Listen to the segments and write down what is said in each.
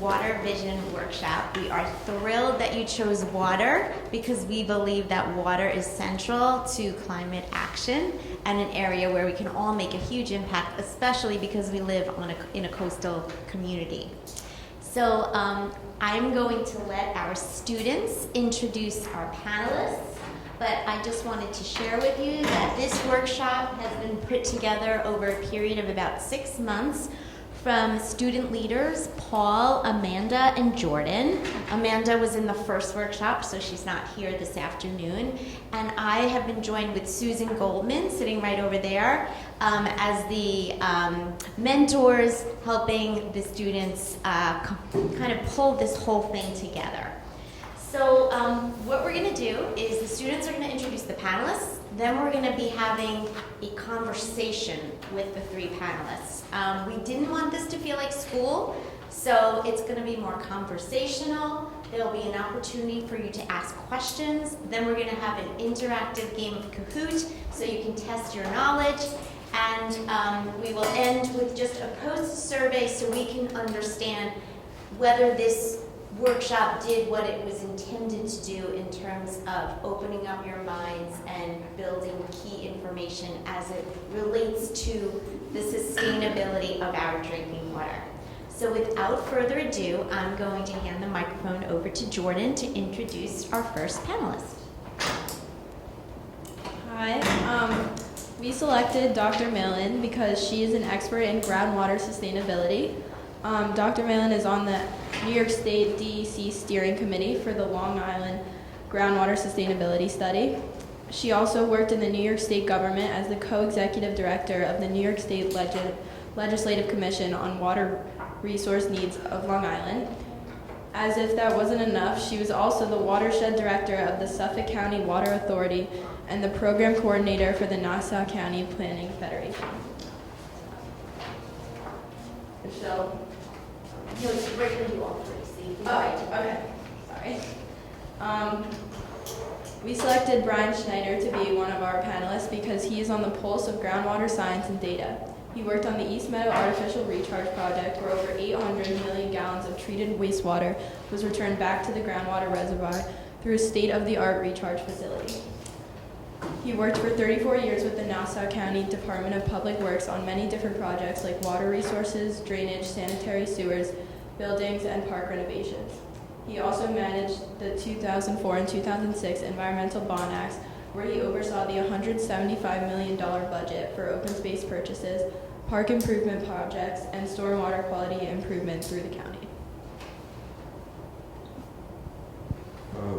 Water Vision Workshop. We are thrilled that you chose water because we believe that water is central to climate action and an area where we can all make a huge impact, especially because we live in a coastal community. So I'm going to let our students introduce our panelists. But I just wanted to share with you that this workshop has been put together over a period of about 6 months from student leaders Paul, Amanda, and Jordan. Amanda was in the first workshop, so she's not here this afternoon. And I have been joined with Susan Goldman, sitting right over there, as the mentors helping the students kind of pull this whole thing together. So what we're going to do is the students are going to introduce the panelists. Then we're going to be having a conversation with the 3 panelists. We didn't want this to feel like school, so it's going to be more conversational. There'll be an opportunity for you to ask questions. Then we're going to have an interactive game of Kahoot, so you can test your knowledge. And we will end with just a post-survey so we can understand whether this workshop did what it was intended to do in terms of opening up your minds and building key information as it relates to the sustainability of our drinking water. So without further ado, I'm going to hand the microphone over to Jordan to introduce our first panelist. Hi, we selected Dr. Malin because she is an expert in groundwater sustainability. Dr. Malin is on the New York State DEC Steering Committee for the Long Island Groundwater Sustainability Study. She also worked in the New York State government as the co-executive director of the New York State Legislative Commission on Water Resource Needs of Long Island. As if that wasn't enough, she was also the watershed director of the Suffolk County Water Authority and the program coordinator for the Nassau County Planning Federation. Michelle. No, we're going to do all 3, so you can okay. Sorry. We selected Brian Schneider to be one of our panelists because he is on the pulse of groundwater science and data. He worked on the East Meadow Artificial Recharge Project, where over 800 million gallons of treated wastewater was returned back to the groundwater reservoir through a state-of-the-art recharge facility. He worked for 34 years with the Nassau County Department of Public Works on many different projects like water resources, drainage, sanitary sewers, buildings, and park renovations. He also managed the 2004 and 2006 Environmental Bond Acts, where he oversaw the $175 million budget for open space purchases, park improvement projects, and stormwater quality improvement through the county.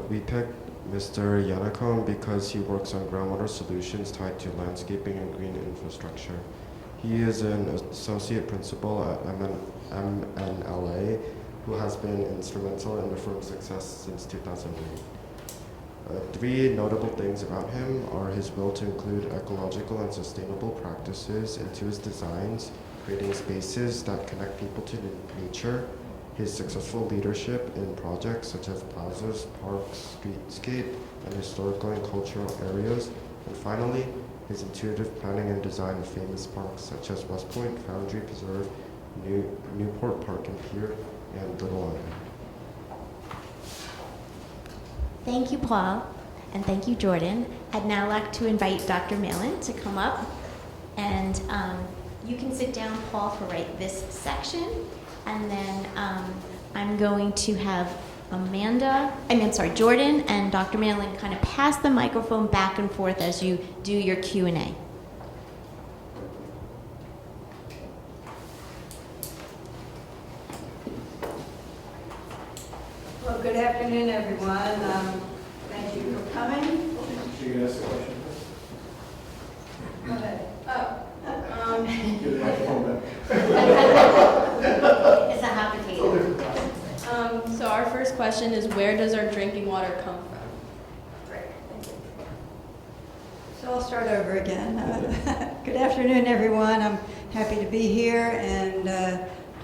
We picked Mr. Yanacon because he works on groundwater solutions tied to landscaping and green infrastructure. He is an associate principal at MNLA who has been instrumental in the firm's success since 2008. 3 notable things about him are his will to include ecological and sustainable practices into his designs, creating spaces that connect people to nature, his successful leadership in projects such as plazas, parks, streetscape, and historical and cultural areas, and finally, his intuitive planning and design of famous parks such as West Point, Foundry Preserve, Newport Park and Pier, and Little Island. Thank you, Paul, and thank you, Jordan. I'd now like to invite Dr. Malin to come up, and you can sit down, Paul, for this section, and then I'm going to have Jordan and Dr. Malin kind of pass the microphone back and forth as you do your Q&A. Well, good afternoon, everyone. Thank you for coming. So you can ask a question. Go ahead. Get the microphone back. It's a hot potato. So our first question is, where does our drinking water come from? Great. Thank you. So I'll start over again. Good afternoon, everyone. I'm happy to be here and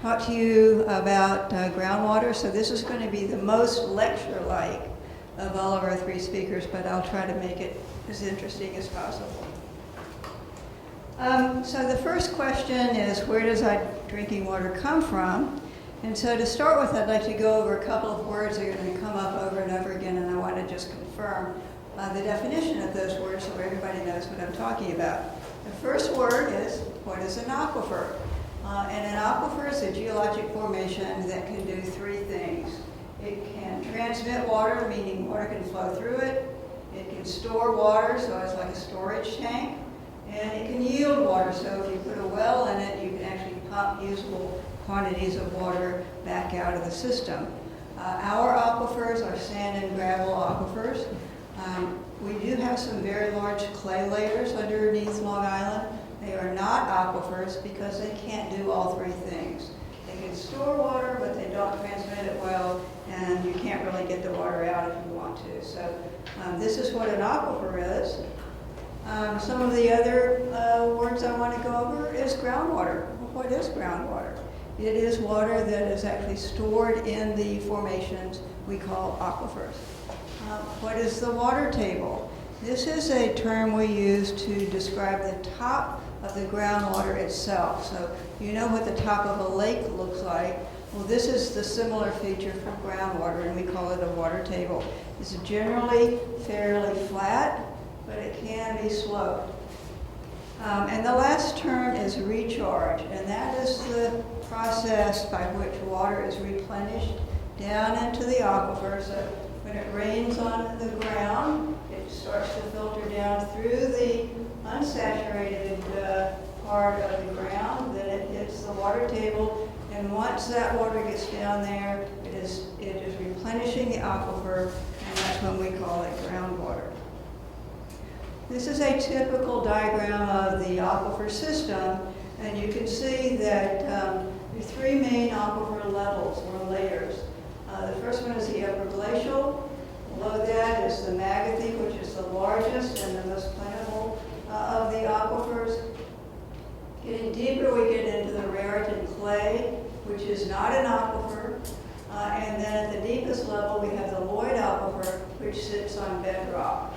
talk to you about groundwater. So this is going to be the most lecture-like of all of our 3 speakers, but I'll try to make it as interesting as possible. So the first question is, where does our drinking water come from? And so to start with, I'd like to go over a couple of words that are going to come up over and over again, and I want to just confirm the definition of those words so everybody knows what I'm talking about. The first word is, what is an aquifer? And an aquifer is a geologic formation that can do three things. It can transmit water, meaning water can flow through it. It can store water, so it's like a storage tank. And it can yield water, so if you put a well in it, you can actually pump usable quantities of water back out of the system. Our aquifers are sand and gravel aquifers. We do have some very large clay layers underneath Long Island. They are not aquifers because they can't do all three things. They can store water, but they don't transmit it well, and you can't really get the water out if you want to. So this is what an aquifer is. Some of the other words I want to go over is groundwater. What is groundwater? It is water that is actually stored in the formations we call aquifers. What is the water table? This is a term we use to describe the top of the groundwater itself. So you know what the top of a lake looks like. Well, this is the similar feature for groundwater, and we call it a water table. It's generally fairly flat, but it can be sloped. And the last term is recharge, and that is the process by which water is replenished down into the aquifer. So when it rains on the ground, it starts to filter down through the unsaturated part of the ground, then it hits the water table, and once that water gets down there, it is replenishing the aquifer, and that's when we call it groundwater. This is a typical diagram of the aquifer system, and you can see that there are three main aquifer levels or layers. The first one is the upper glacial. Below that is the Magathie, which is the largest and the most plentiful of the aquifers. Getting deeper, we get into the Raritan clay, which is not an aquifer. And then at the deepest level, we have the Lloyd aquifer, which sits on bedrock.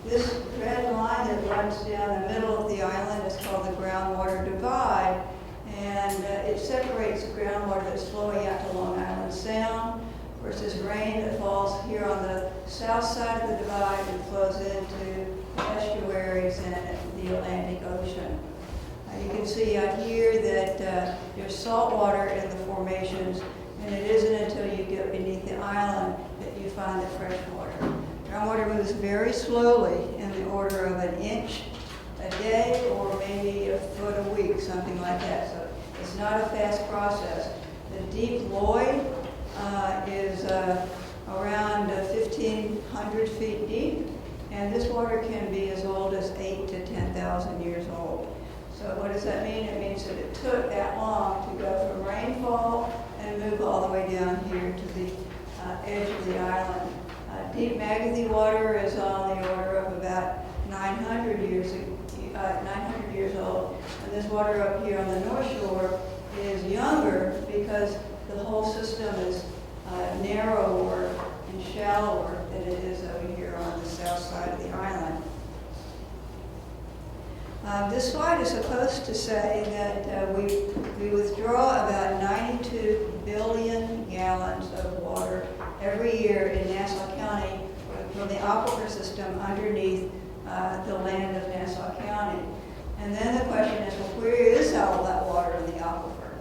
This red line that runs down the middle of the island is called the groundwater divide, and it separates the groundwater that's flowing out to Long Island Sound versus rain that falls here on the south side of the divide and flows into estuaries and the Atlantic Ocean. You can see out here that there's salt water in the formations, and it isn't until you get beneath the island that you find the fresh water. Groundwater moves very slowly in the order of an inch a day or maybe a foot a week, something like that. So it's not a fast process. The deep Lloyd is around 1,500 feet deep, and this water can be as old as 8,000 to 10,000 years old. So what does that mean? It means that it took that long to go from rainfall and move all the way down here to the edge of the island. Deep Magathie water is on the order of about 900 years old, and this water up here on the North Shore is younger because the whole system is narrower and shallower than it is over here on the south side of the island. This slide is supposed to say that we withdraw about 92 billion gallons of water every year in Nassau County from the aquifer system underneath the land of Nassau County. And then the question is, well, where is all that water in the aquifer?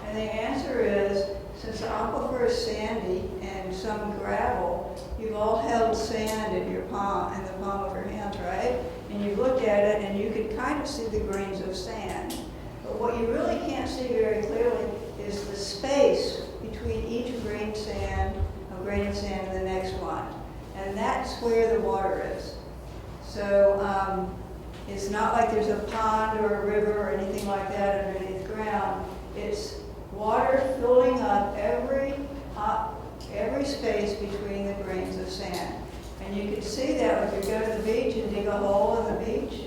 And the answer is, since the aquifer is sandy and some gravel, you've all held sand in your palm, in the palm of your hands, right? And you've looked at it and you can kind of see the grains of sand. But what you really can't see very clearly is the space between each grain of sand and the next one. And that's where the water is. So it's not like there's a pond or a river or anything like that underneath the ground. It's water filling up every space between the grains of sand. And you can see that when you go to the beach and dig a hole in the beach.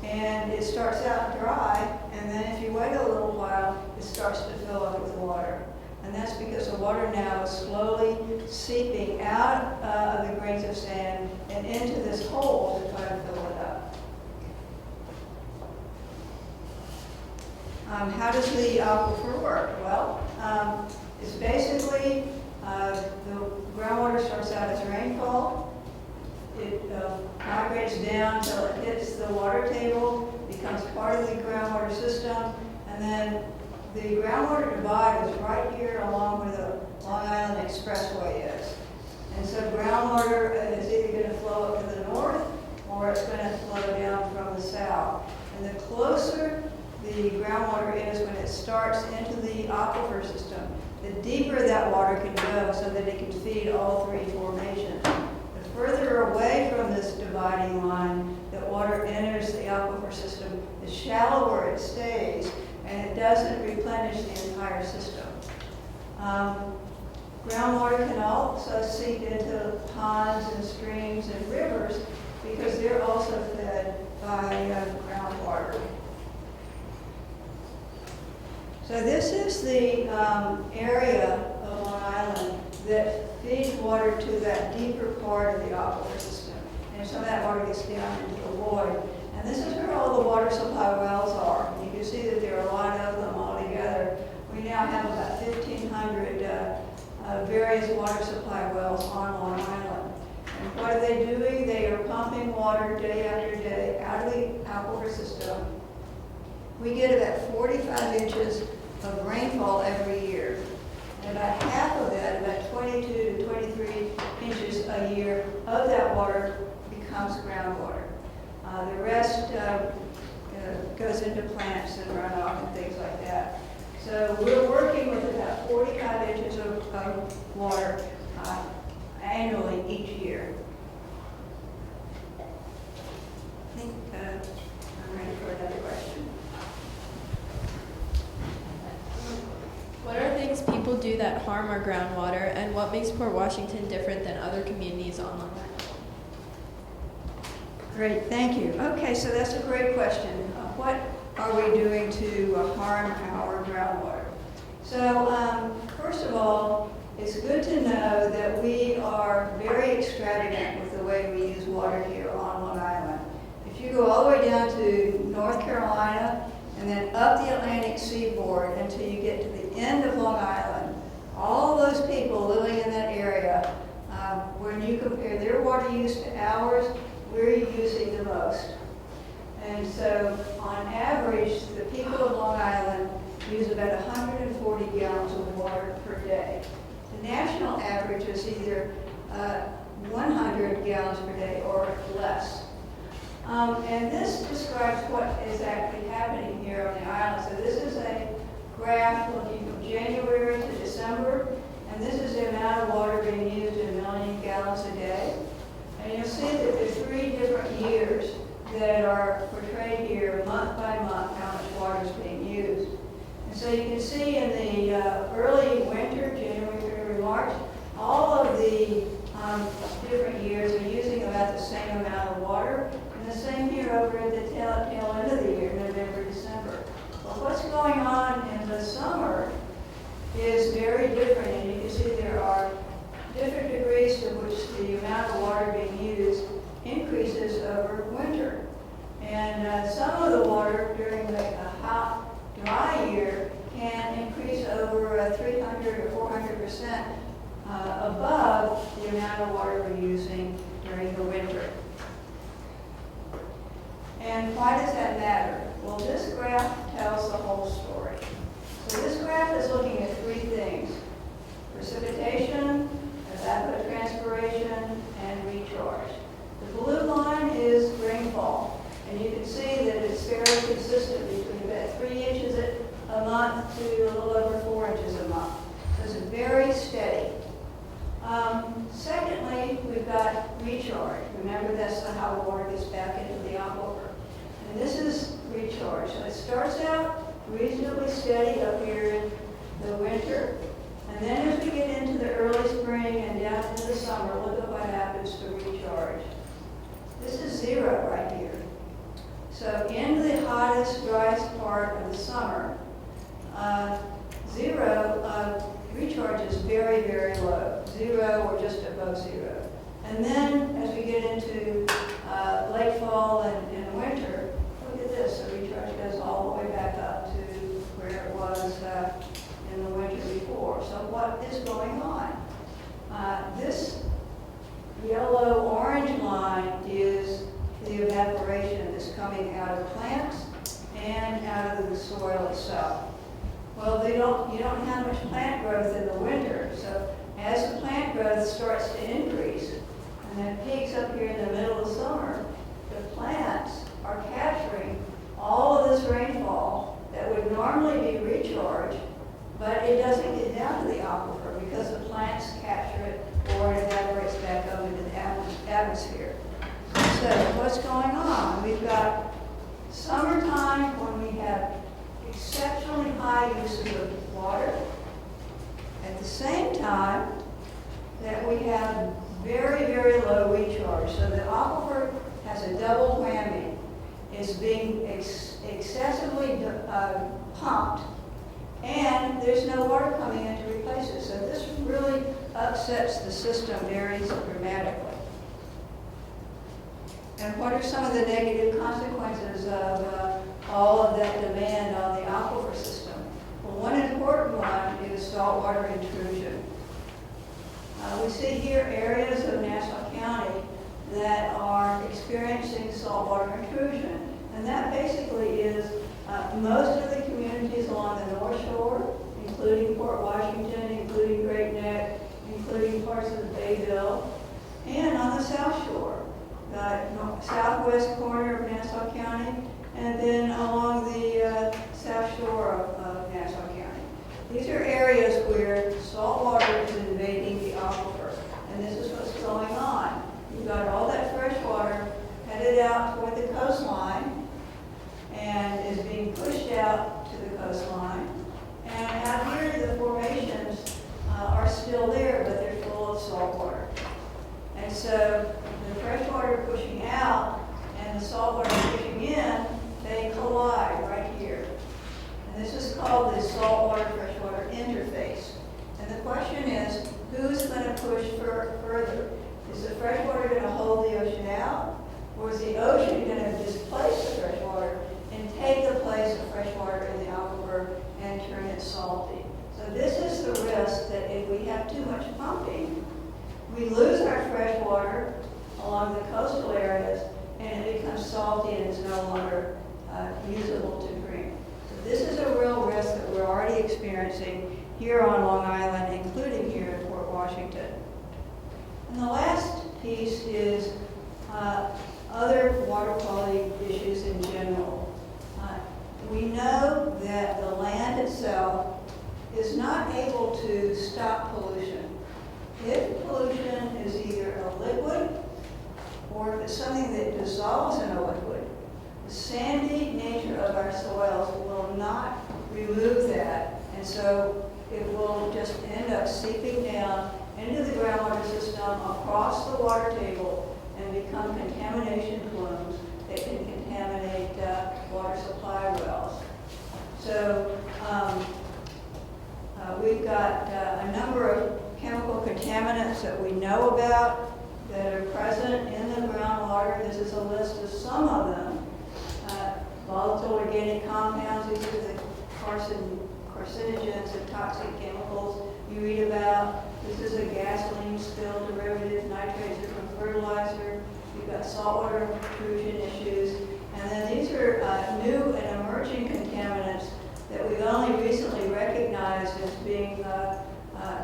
And it starts out dry, and then if you wait a little while, it starts to fill up with water. And that's because the water now is slowly seeping out of the grains of sand and into this hole to try to fill it up. How does the aquifer work? Well, it's basically the groundwater starts out as rainfall. It migrates down until it hits the water table, becomes part of the groundwater system, and then the groundwater divide is right here along where the Long Island Expressway is. And so groundwater is either going to flow up to the north or it's going to flow down from the south. And the closer the groundwater is when it starts into the aquifer system, the deeper that water can go so that it can feed all three formations. The further away from this dividing line that water enters the aquifer system, the shallower it stays, and it doesn't replenish the entire system. Groundwater can also seep into ponds and streams and rivers because they're also fed by groundwater. So this is the area of Long Island that feeds water to that deeper part of the aquifer system. And some of that water gets down into the void. And this is where all the water supply wells are. You can see that there are a lot of them all together. We now have about 1,500 various water supply wells on Long Island. And what are they doing? They are pumping water day after day out of the aquifer system. We get about 45 inches of rainfall every year. And about half of that, about 22 to 23 inches a year of that water becomes groundwater. The rest goes into plants and runoff and things like that. So we're working with about 45 inches of water annually each year. I think I'm ready for another question. What are things people do that harm our groundwater, and what makes Port Washington different than other communities on Long Island? Great, thank you. Okay, so that's a great question. What are we doing to harm our groundwater? So first of all, it's good to know that we are very extravagant with the way we use water here on Long Island. If you go all the way down to North Carolina and then up the Atlantic seaboard until you get to the end of Long Island, all those people living in that area, when you compare their water use to ours, we're using the most. And so on average, the people of Long Island use about 140 gallons of water per day. The national average is either 100 gallons per day or less. And this describes what is actually happening here on the island. So this is a graph looking from January to December, and this is the amount of water being used in a million gallons a day. And you'll see that there's 3 different years that are portrayed here month by month how much water is being used. And so you can see in the early winter, January, February, March, all of the different years are using about the same amount of water. And the same here over at the tail end of the year, November, December. But what's going on in the summer is very different. And you can see there are different degrees to which the amount of water being used increases over winter. And some of the water during the hot, dry year can increase over 300 or 400% above the amount of water we're using during the winter. And why does that matter? Well, this graph tells the whole story. So this graph is looking at 3 things: precipitation, evapotranspiration, and recharge. The blue line is rainfall, and you can see that it's fairly consistent between about 3 inches a month to a little over 4 inches a month. So it's very steady. Secondly, we've got recharge. Remember, that's how the water gets back into the aquifer. And this is recharge. So it starts out reasonably steady up here in the winter. And then as we get into the early spring and down into the summer, look at what happens to recharge. This is 0 right here. So in the hottest, driest part of the summer, 0 recharge is very, very low. 0 or just above 0. And then as we get into late fall and winter, look at this. The recharge goes all the way back up to evaporation that's coming out of plants and out of the soil itself. Well, you don't have much plant growth in the winter, so as the plant growth starts to increase, and then peaks up here in the middle of summer, the plants are capturing all of this rainfall that would normally be recharged, but it doesn't get down to the aquifer because the plants capture it or it evaporates back up into the atmosphere. So what's going on? We've got summertime when we have exceptionally high usage of water. At the same time that we have very, very low recharge. So the aquifer has a double whammy. It's being excessively pumped, and there's no water coming in to replace it. So this really upsets the system very dramatically. And what are some of the negative consequences of all of that demand on the aquifer system? Well, one important one is saltwater intrusion. We see here areas of Nassau County that are experiencing saltwater intrusion. And that basically is most of the communities along the North Shore, including Port Washington, including Great Neck, including parts of the Bayville, and on the South Shore, southwest corner of Nassau County, and then along the South Shore of Nassau County. These are areas where salt water is invading the aquifer, and this is what's going on. You've got all that fresh water headed out toward the coastline and is being pushed out to the coastline. And out here, the formations are still there, but they're full of salt water. And so the fresh water pushing out and the salt water pushing in, they collide right here. And this is called the saltwater-freshwater interface. And the question is, who's going to push further? Is the fresh water going to hold the ocean out? Or is the ocean going to displace the fresh water and take the place of fresh water in the aquifer and turn it salty? So this is the risk that if we have too much pumping, we lose our fresh water along the coastal areas and it becomes salty and is no longer usable to drink. So this is a real risk that we're already experiencing here on Long Island, including here in Port Washington. And the last piece is other water quality issues in general. We know that the land itself is not able to stop pollution. If pollution is either a liquid or if it's something that dissolves in a liquid, the sandy nature of our soils will not remove that, and so it will just end up seeping down into the groundwater system across the water table and become contamination plumes that can contaminate water supply wells. So we've got a number of chemical contaminants that we know about that are present in the groundwater. This is a list of some of them. Volatile organic compounds, these are the carcinogens and toxic chemicals you read about. This is a gasoline spill derivative, nitrates are from fertilizer. You've got saltwater intrusion issues. And then these are new and emerging contaminants that we've only recently recognized as being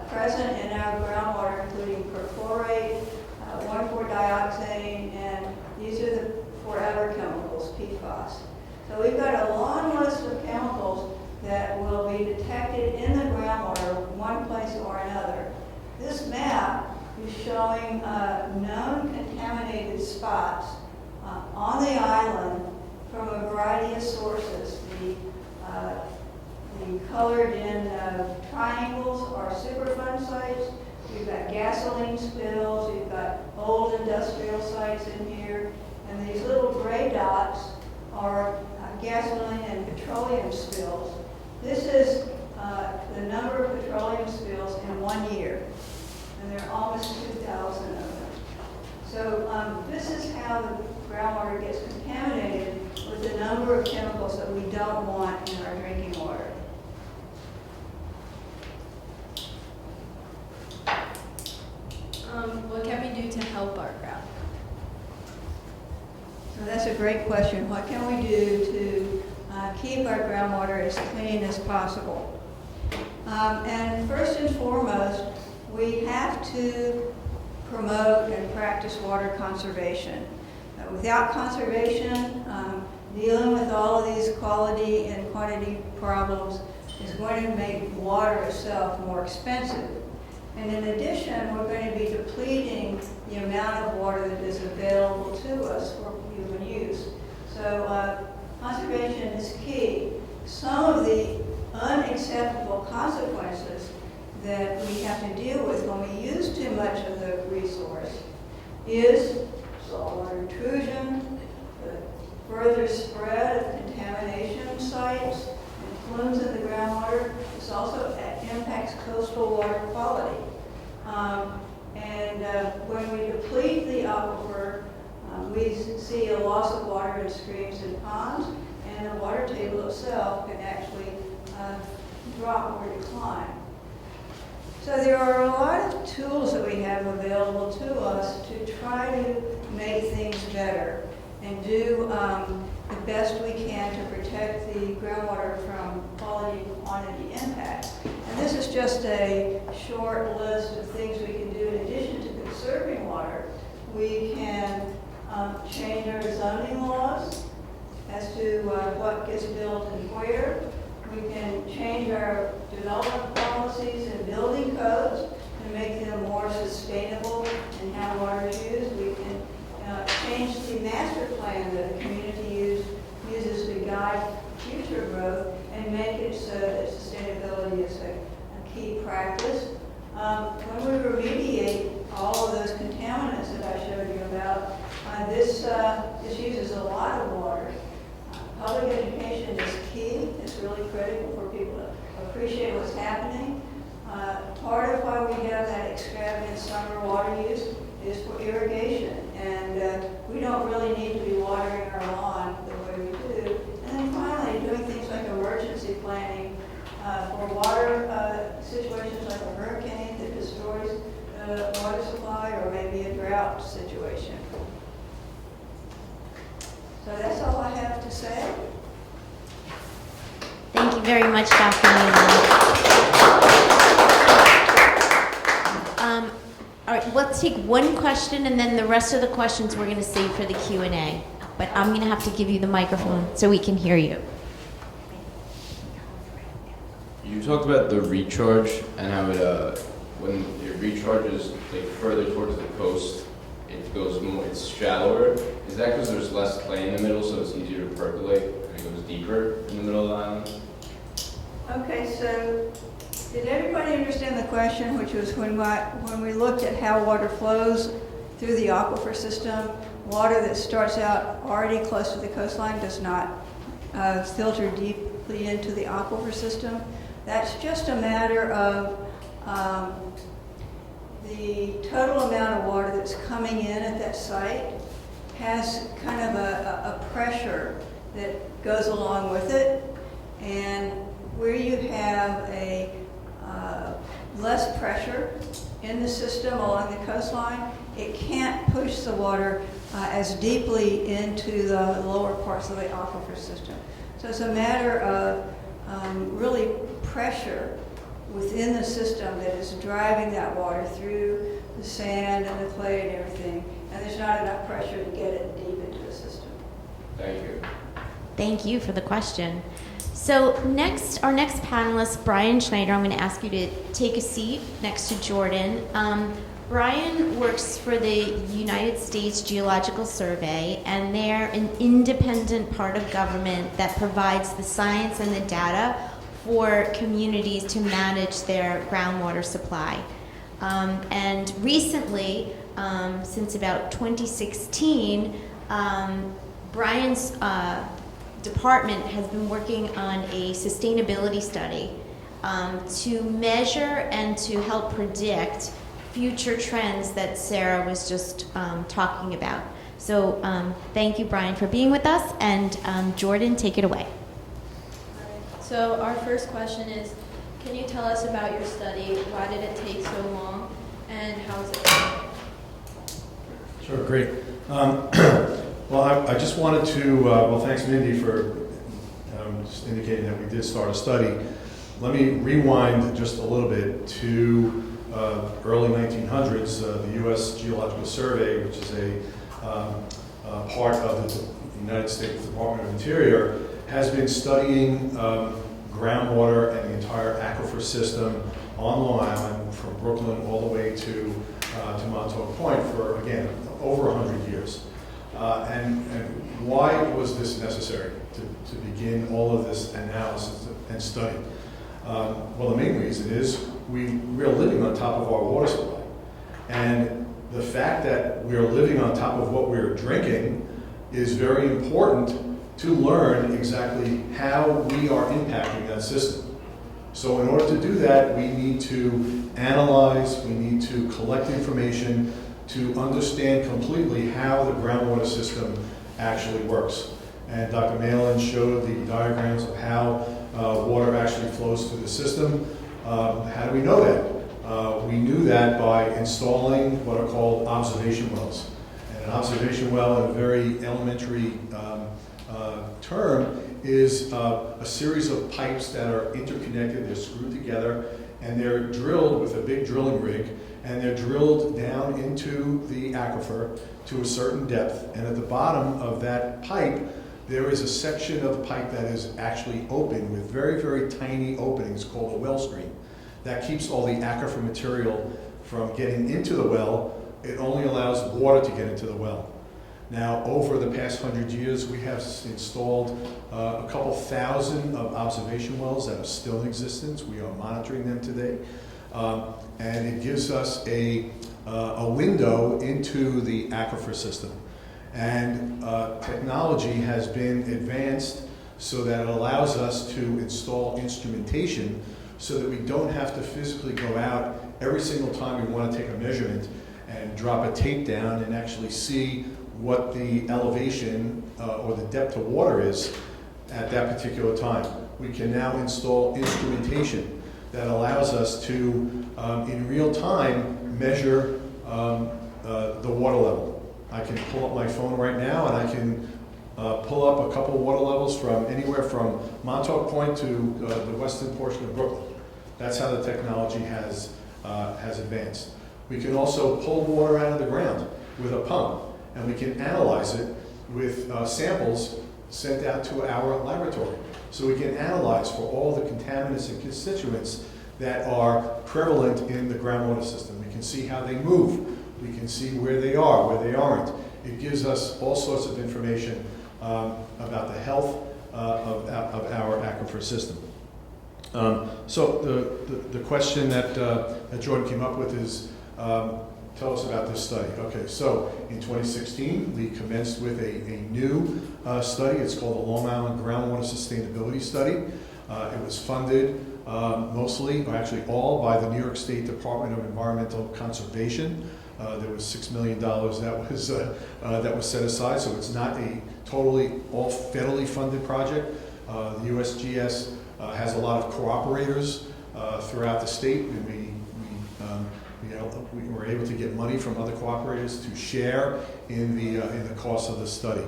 present in our groundwater, including perchlorate, 1,4-dioxane, and these are the forever chemicals, PFAS. So we've got a long list of chemicals that will be detected in the groundwater one place or another. This map is showing known contaminated spots on the island from a variety of sources. The colored in triangles are Superfund sites. We've got gasoline spills. We've got old industrial sites in here. And these little gray dots are gasoline and petroleum spills. This is the number of petroleum spills in 1 year. And there are almost 2,000 of them. So this is how the groundwater gets contaminated with the number of chemicals that we don't want in our drinking water. What can we do to help our ground? So that's that's a great question. What can we do to keep our groundwater as clean as possible? And first and foremost, we have to promote and practice water conservation. Without conservation, dealing with all of these quality and quantity problems is going to make water itself more expensive. And in addition, we're going to be depleting the amount of water that is available to us for human use. So conservation is key. Some of the unacceptable consequences that we have to deal with when we use too much of the resource is saltwater intrusion, the further spread of contamination sites, and plumes in the groundwater. This also impacts coastal water quality. When we deplete the aquifer, we see a loss of water in streams and ponds, and the water table itself can actually drop or decline. So there are a lot of tools that we have available to us to try to make things better and do the best we can to protect the groundwater from quality and quantity impacts. And this is just a short list of things we can do in addition to conserving water. We can change our zoning laws as to what gets built and where. We can change our development policies and building codes to make them more sustainable in how water is used. We can change the master plan that a community uses to guide future growth and make it so that sustainability is a key practice. When we remediate all of those contaminants that I showed you about, this uses a lot of water. Public education is key. It's really critical for people to appreciate what's happening. Part of why we have that extravagant summer water use is for irrigation. And we don't really need to be watering our lawn the way we do. And then finally, doing things like emergency planning for water situations like a hurricane that destroys the water supply or maybe a drought situation. So that's all I have to say. Thank you very much, Dr. Nealon. All right, let's take one question, and then the rest of the questions we're going to save for the Q&A. But I'm going to have to give you the microphone so we can hear you. You talked about the recharge and how it, when it recharges like further towards the coast, it goes more, it's shallower. Is that because there's less clay in the middle, so it's easier to percolate and it goes deeper in the middle of the island? Okay, so did everybody understand the question, which was when we looked at how water flows through the aquifer system, water that starts out already close to the coastline does not filter deeply into the aquifer system? That's just a matter of the total amount of water that's coming in at that site has kind of a pressure that goes along with it. And where you have a less pressure in the system along the coastline, it can't push the water as deeply into the lower parts of the aquifer system. So it's a matter of really pressure within the system that is driving that water through the sand and the clay and everything, and there's not enough pressure to get it deep into the system. Thank you. Thank you for the question. So next, our next panelist, Brian Schneider, I'm going to ask you to take a seat next to Jordan. Brian works for the United States Geological Survey, and they're an independent part of government that provides the science and the data for communities to manage their groundwater supply. And recently, since about 2016, Brian's department has been working on a sustainability study to measure and to help predict future trends that Sarah was just talking about. So thank you, Brian, for being with us, and Jordan, take it away. So our first question is, can you tell us about your study? Why did it take so long, and how is it going? Sure, great. Well, I just wanted to, well, thanks Mindy for just indicating that we did start a study. Let me rewind just a little bit to early 1900s. The U.S. Geological Survey, which is a part of the United States Department of Interior, has been studying groundwater and the entire aquifer system on Long Island from Brooklyn all the way to Montauk Point for, again, over 100 years. And why was this necessary to begin all of this analysis and study? Well, the main reason is we're living on top of our water supply. And the fact that we're living on top of what we're drinking is very important to learn exactly how we are impacting that system. So in order to do that, we need to analyze, we need to collect information to understand completely how the groundwater system actually works. And Dr. Malin showed the diagrams of how water actually flows through the system. How do we know that? We knew that by installing what are called observation wells. And an observation well, in a very elementary term, is a series of pipes that are interconnected, they're screwed together, and they're drilled with a big drilling rig, and they're drilled down into the aquifer to a certain depth. And at the bottom of that pipe, there is a section of the pipe that is actually open with very, very tiny openings called a well screen. That keeps all the aquifer material from getting into the well. It only allows water to get into the well. Now, over the past 100 years, we have installed a couple thousand of observation wells that are still in existence. We are monitoring them today. And it gives us a window into the aquifer system. And technology has been advanced so that it allows us to install instrumentation so that we don't have to physically go out every single time we want to take a measurement and drop a tape down and actually see what the elevation or the depth of water is at that particular time. We can now install instrumentation that allows us to, in real time, measure the water level. I can pull up my phone right now and I can pull up a couple water levels from anywhere from Montauk Point to the western portion of Brooklyn. That's how the technology has advanced. We can also pull water out of the ground with a pump, and we can analyze it with samples sent out to our laboratory. So we can analyze for all the contaminants and constituents that are prevalent in the groundwater system. We can see how they move. We can see where they are, where they aren't. It gives us all sorts of information about the health of our aquifer system. So the question that Jordan came up with is, tell us about this study. Okay, so in 2016, we commenced with a new study. It's called the Long Island Groundwater Sustainability Study. It was funded mostly, or actually all, by the New York State Department of Environmental Conservation. There was $6 million that was set aside, so it's not a totally all federally funded project. The USGS has a lot of cooperators throughout the state, and we were able to get money from other cooperators to share in the cost of the study.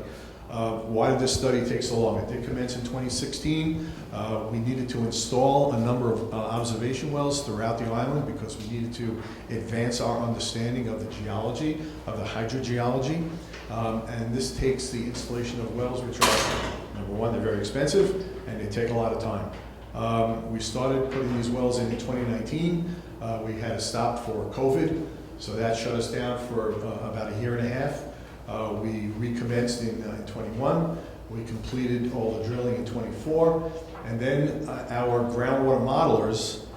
Why did this study take so long? It did commence in 2016. We needed to install a number of observation wells throughout the island because we needed to advance our understanding of the geology, of the hydrogeology. And this takes the installation of wells, which are, number one, they're very expensive, and they take a lot of time. We started putting these wells in 2019. We had to stop for COVID, so that shut us down for about a year and a half. We recommenced in 21. We completed all the drilling in 24. And then our groundwater modelers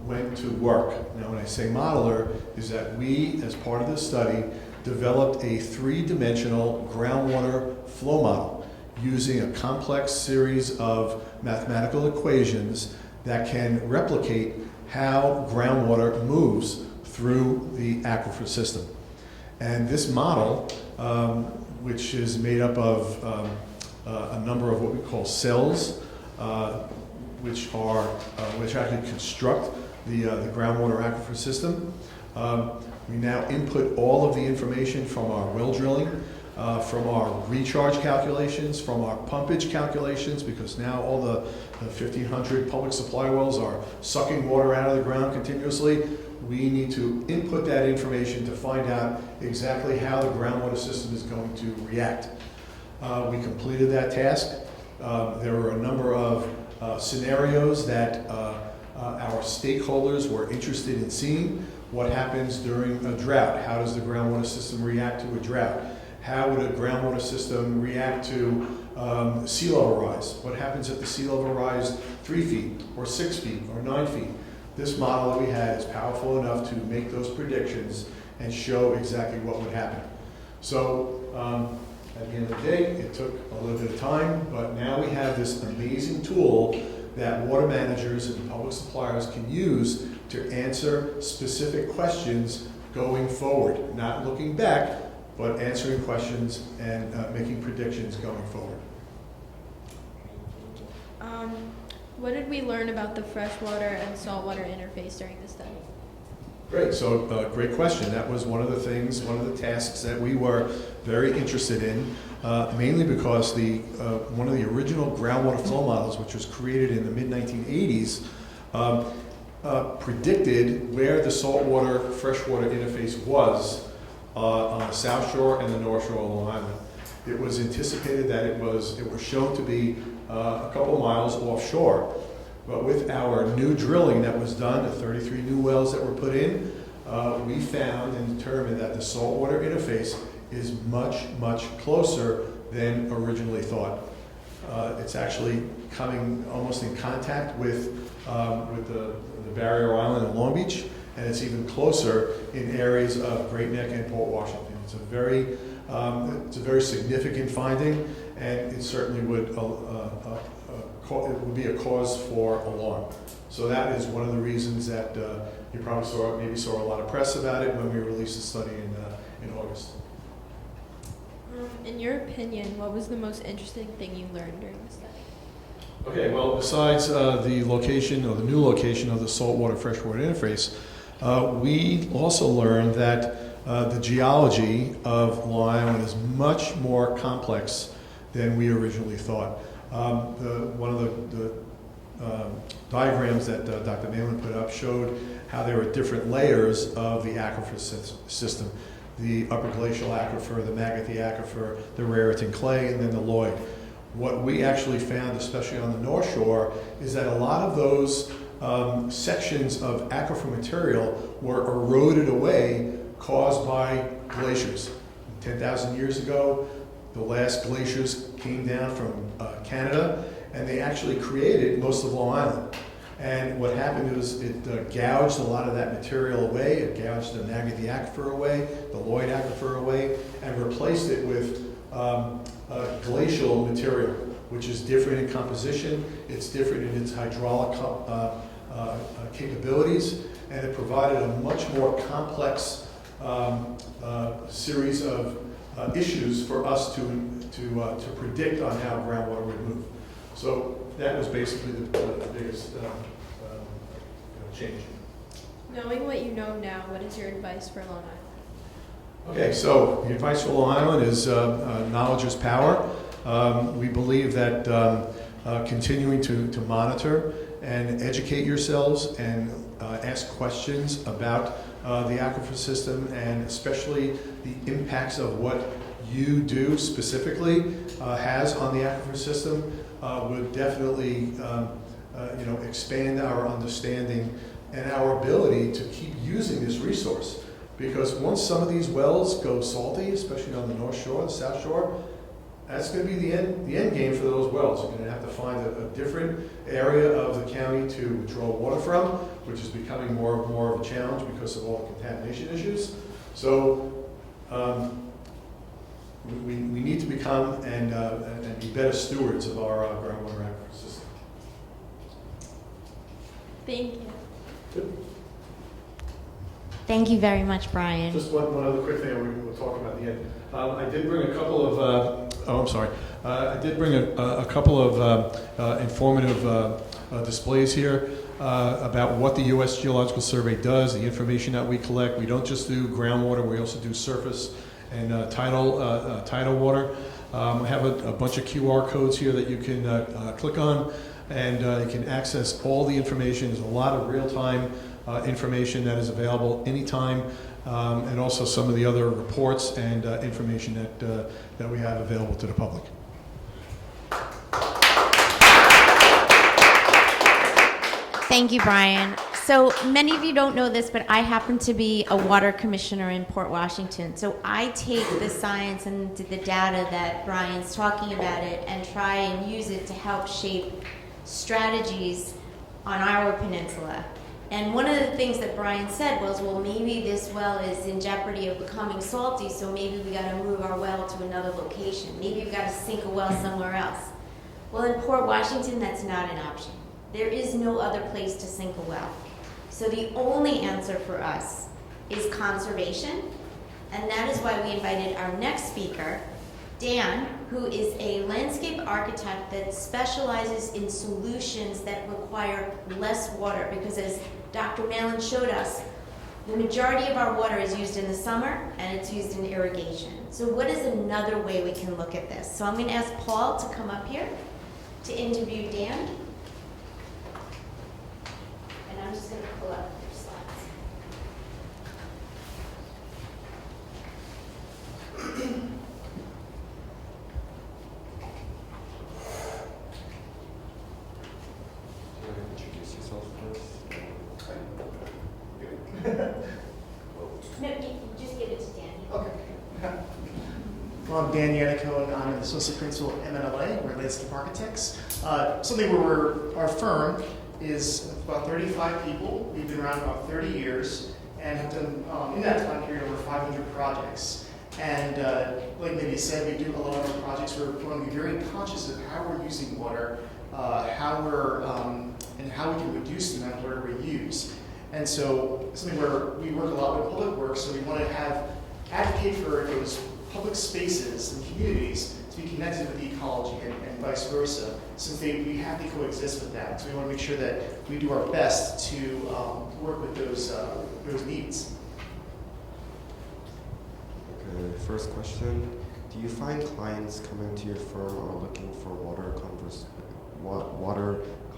went to work. Now, when I say modeler, is that we, as part of this study, developed a three-dimensional groundwater flow model using a complex series of mathematical equations that can replicate how groundwater moves through the aquifer system. And this model, which is made up of a number of what we call cells, which actually construct the groundwater aquifer system. We now input all of the information from our well drilling. from our recharge calculations, from our pumpage calculations, because now all the 1,500 public supply wells are sucking water out of the ground continuously. We need to input that information to find out exactly how the groundwater system is going to react. We completed that task. There were a number of scenarios that our stakeholders were interested in seeing. What happens during a drought? How does the groundwater system react to a drought? How would a groundwater system react to sea level rise? What happens if the sea level rise 3 feet or 6 feet or 9 feet? This model that we had is powerful enough to make those predictions and show exactly what would happen. So at the end of the day, it took a little bit of time, but now we have this amazing tool that water managers and public suppliers can use to answer specific questions going forward, not looking back, but answering questions and making predictions going forward. What did we learn about the freshwater and saltwater interface during the study? Great, so great question. That was one of the things, one of the tasks that we were very interested in, mainly because one of the original groundwater flow models, which was created in the mid-1980s, predicted where the saltwater freshwater interface was on the South Shore and the North Shore of Long Island. It was anticipated that it was shown to be a couple miles offshore. But with our new drilling that was done, the 33 new wells that were put in, we found and determined that the saltwater interface is much, much closer than originally thought. It's actually coming almost in contact with the Barrier Island and Long Beach, and it's even closer in areas of Great Neck and Port Washington. It's a very significant finding, and it certainly would be a cause for alarm. So that is one of the reasons that you probably saw a lot of press about it when we released the study in August. In your opinion, what was the most interesting thing you learned during the study? Okay, well, besides the location or the new location of the saltwater freshwater interface, we also learned that the geology of Long Island is much more complex than we originally thought. One of the diagrams that Dr. Nalen put up showed how there were different layers of the aquifer system. The upper glacial aquifer, the Magothy aquifer, the Raritan clay, and then the Lloyd. What we actually found, especially on the North Shore, is that a lot of those sections of aquifer material were eroded away, caused by glaciers. 10,000 years ago, the last glaciers came down from Canada, and they actually created most of Long Island. And what happened was it gouged a lot of that material away. It gouged the Magothy aquifer away, the Lloyd aquifer away, and replaced it with glacial material, which is different in composition. It's different in its hydraulic capabilities, and it provided a much more complex series of issues for us to predict on how groundwater would move. So that was basically the biggest change. Knowing what you know now, what is your advice for Long Island? Okay, so the advice for Long Island is knowledge is power. We believe that continuing to monitor and educate yourselves and ask questions about the aquifer system, and especially the impacts of what you do specifically has on the aquifer system would definitely expand our understanding and our ability to keep using this resource. Because once some of these wells go salty, especially on the North Shore, the South Shore, that's going to be the end game for those wells. You're going to have to find a different area of the county to draw water from, which is becoming more and more of a challenge because of all the contamination issues. So we need to become and be better stewards of our groundwater aquifer system. Thank you. Thank you very much, Brian. Just one other quick thing we'll talk about at the end. I did bring a couple of, I did bring a couple of informative displays here about what the U.S. Geological Survey does, the information that we collect. We don't just do groundwater, we also do surface and tidal water. I have a bunch of QR codes here that you can click on, and you can access all the information. There's a lot of real-time information that is available anytime, and also some of the other reports and information that we have available to the public. Thank you, Brian. So many of you don't know this, but I happen to be a water commissioner in Port Washington. So I take the science and the data that Brian's talking about it and try and use it to help shape strategies on our peninsula. And one of the things that Brian said was, well, maybe this well is in jeopardy of becoming salty, so maybe we got to move our well to another location. Maybe we've got to sink a well somewhere else. Well, in Port Washington, that's not an option. There is no other place to sink a well. So the only answer for us is conservation, and that is why we invited our next speaker, Dan, who is a landscape architect that specializes in solutions that require less water, because as Dr. Malin showed us, the majority of our water is used in the summer and it's used in irrigation. So what is another way we can look at this? So I'm going to ask Paul to come up here to interview Dan. And I'm just going to pull up your slides. Introduce yourself first. No, you just give it to Dan. Okay. Well, I'm Dan Yannico, and I'm an associate principal at MNLA, we're landscape architects. Something where our firm is about 35 people. We've been around about 30 years and have done, in that time period, over 500 projects. And like Mindy said, we do a lot of our projects. We're going to be very conscious of how we're using water, and how we can reduce the amount of water we use. And so something where we work a lot with public works, so we want to advocate for those public spaces and communities to be connected with the ecology and vice versa, since we have to coexist with that. So we want to make sure that we do our best to work with those needs. Okay, first question. Do you find clients coming to your firm are looking for water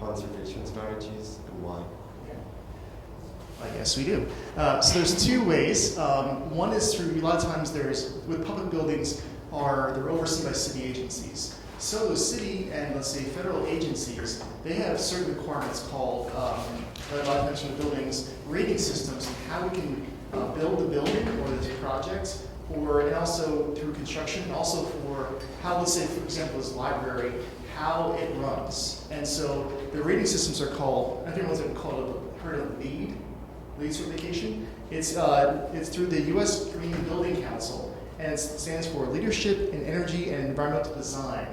conservation strategies, and why? I guess we do. So there's two ways. One is through, a lot of times with public buildings, they're overseen by city agencies. So those city and, let's say, federal agencies, they have certain requirements called, a lot of times for the buildings, rating systems, and how we can build the building or the project, and also through construction, and also for how, let's say, for example, this library, how it runs. And so the rating systems are called, I think ones that heard of LEED certification. It's through the U.S. Green Building Council, and it stands for Leadership in Energy and Environmental Design.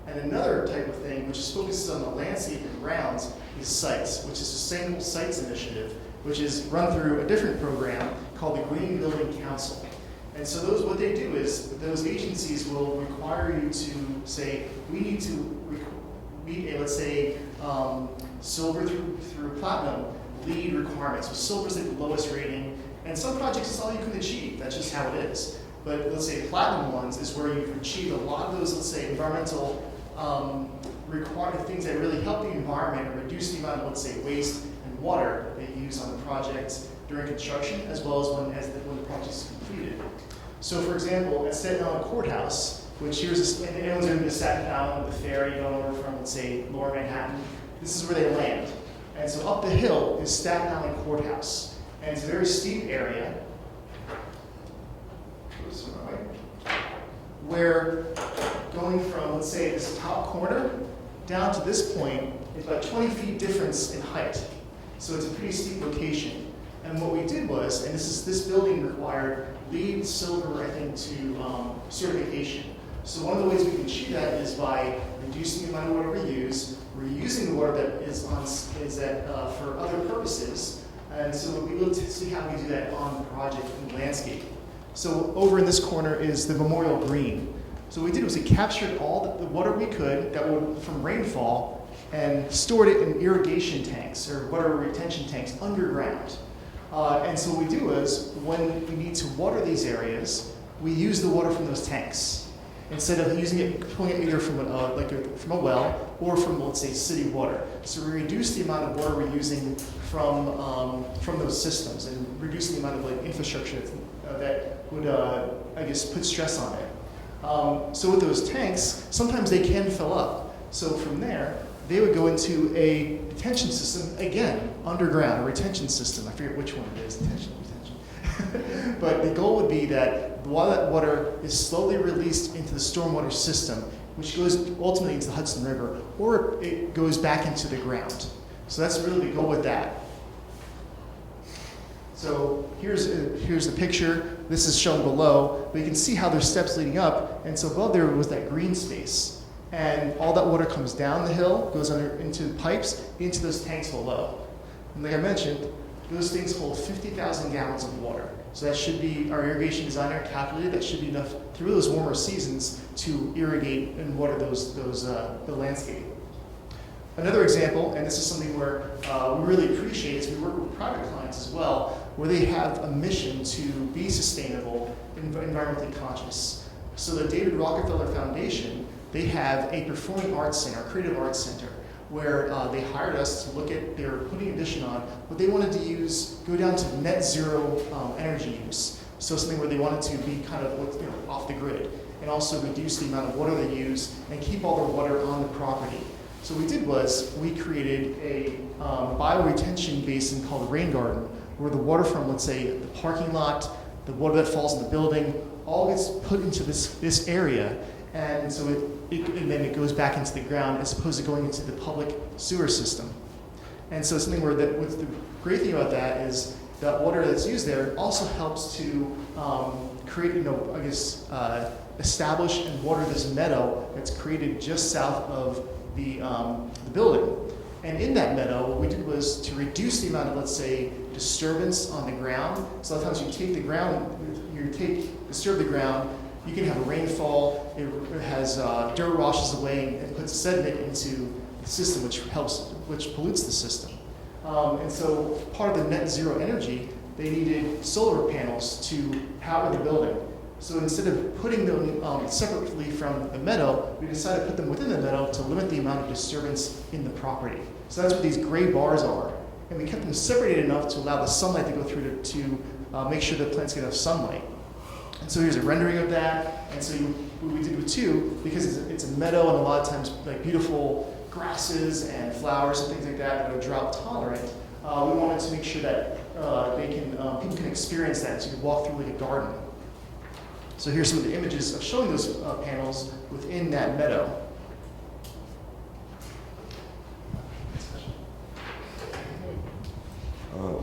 And another type of thing, which focuses on the landscape and grounds, is SITES, which is Sustainable Sites Initiative, which is run through a different program called the Green Building Council. And so what they do is those agencies will require you to say, we need to meet, let's say, silver through platinum LEED requirements. So silver is like the lowest rating, and some projects it's all you can achieve. That's just how it is. But let's say platinum ones is where you've achieved a lot of those, let's say, environmental required things that really help the environment and reduce the amount of, let's say, waste and water that you use on the projects during construction, as well as when the project is completed. So, for example, at Staten Island Courthouse, which and anyone's going to Staten Island with the ferry going over from, let's say, Lower Manhattan, this is where they land. And so up the hill is Staten Island Courthouse, and it's a very steep area, where going from, let's say, this top corner down to this point is about 20 feet difference in height. So it's a pretty steep location. And what we did was, and this building required LEED Silver, I think, to certification. So one of the ways we can achieve that is by reducing the amount of water we use, reusing the water that is for other purposes, and so we look to see how we do that on the project in the landscape. So over in this corner is the Memorial Green. So what we did was we captured all the water we could from rainfall and stored it in irrigation tanks or water retention tanks underground. And so what we do is when we need to water these areas, we use the water from those tanks instead of using it, pulling it either from from a well or from, let's say, city water. So we reduce the amount of water we're using from those systems and reduce the amount of infrastructure that would, I guess, put stress on it. So with those tanks, sometimes they can fill up. So from there, they would go into a detention system, again, underground, a retention system. I forget which one it is, detention. But the goal would be that that water is slowly released into the stormwater system, which goes ultimately into the Hudson River, or it goes back into the ground. So that's really the goal with that. So here's the picture. This is shown below, but you can see how there's steps leading up. And so above there was that green space. And all that water comes down the hill, goes under into pipes, into those tanks below. And like I mentioned, those things hold 50,000 gallons of water. So that should be, our irrigation designer calculated, that should be enough through those warmer seasons to irrigate and water the landscape. Another example, and this is something where we really appreciate, is we work with private clients as well, where they have a mission to be sustainable and environmentally conscious. So the David Rockefeller Foundation, they have a performing arts center, a creative arts center, where they hired us to look at, they were putting an addition on, but they wanted to go down to net zero energy use. So something where they wanted to be kind of off the grid, and also reduce the amount of water they use and keep all their water on the property. So what we did was we created a bioretention basin called the rain garden, where the water from, let's say, the parking lot, the water that falls in the building, all gets put into this area, and so and then it goes back into the ground as opposed to going into the public sewer system. And so something where what's the great thing about that is that water that's used there also helps to create, establish and water this meadow that's created just south of the building. And in that meadow, what we did was to reduce the amount of, let's say, disturbance on the ground. So a lot of times you disturb the ground, you can have a rainfall, it has dirt washes away and puts sediment into the system, which pollutes the system. And so part of the net zero energy, they needed solar panels to power the building. So instead of putting them separately from the meadow, we decided to put them within the meadow to limit the amount of disturbance in the property. So that's what these gray bars are. And we kept them separated enough to allow the sunlight to go through to make sure the plants get enough sunlight. And so here's a rendering of that. And so what we did with two, because it's a meadow and a lot of times like beautiful grasses and flowers and things like that are drought tolerant, we wanted to make sure that people can experience that, so you can walk through like a garden. So here's some of the images of showing those panels within that meadow.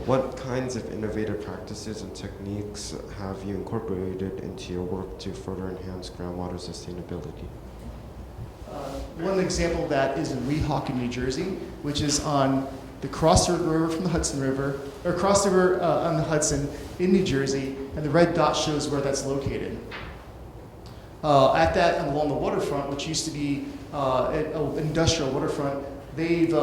What kinds of innovative practices and techniques have you incorporated into your work to further enhance groundwater sustainability? One example of that is in Weehawken, New Jersey, which is on the cross river from the Hudson River, or cross the river on the Hudson in New Jersey, and the red dot shows where that's located. At that, and along the waterfront, which used to be an industrial waterfront, they've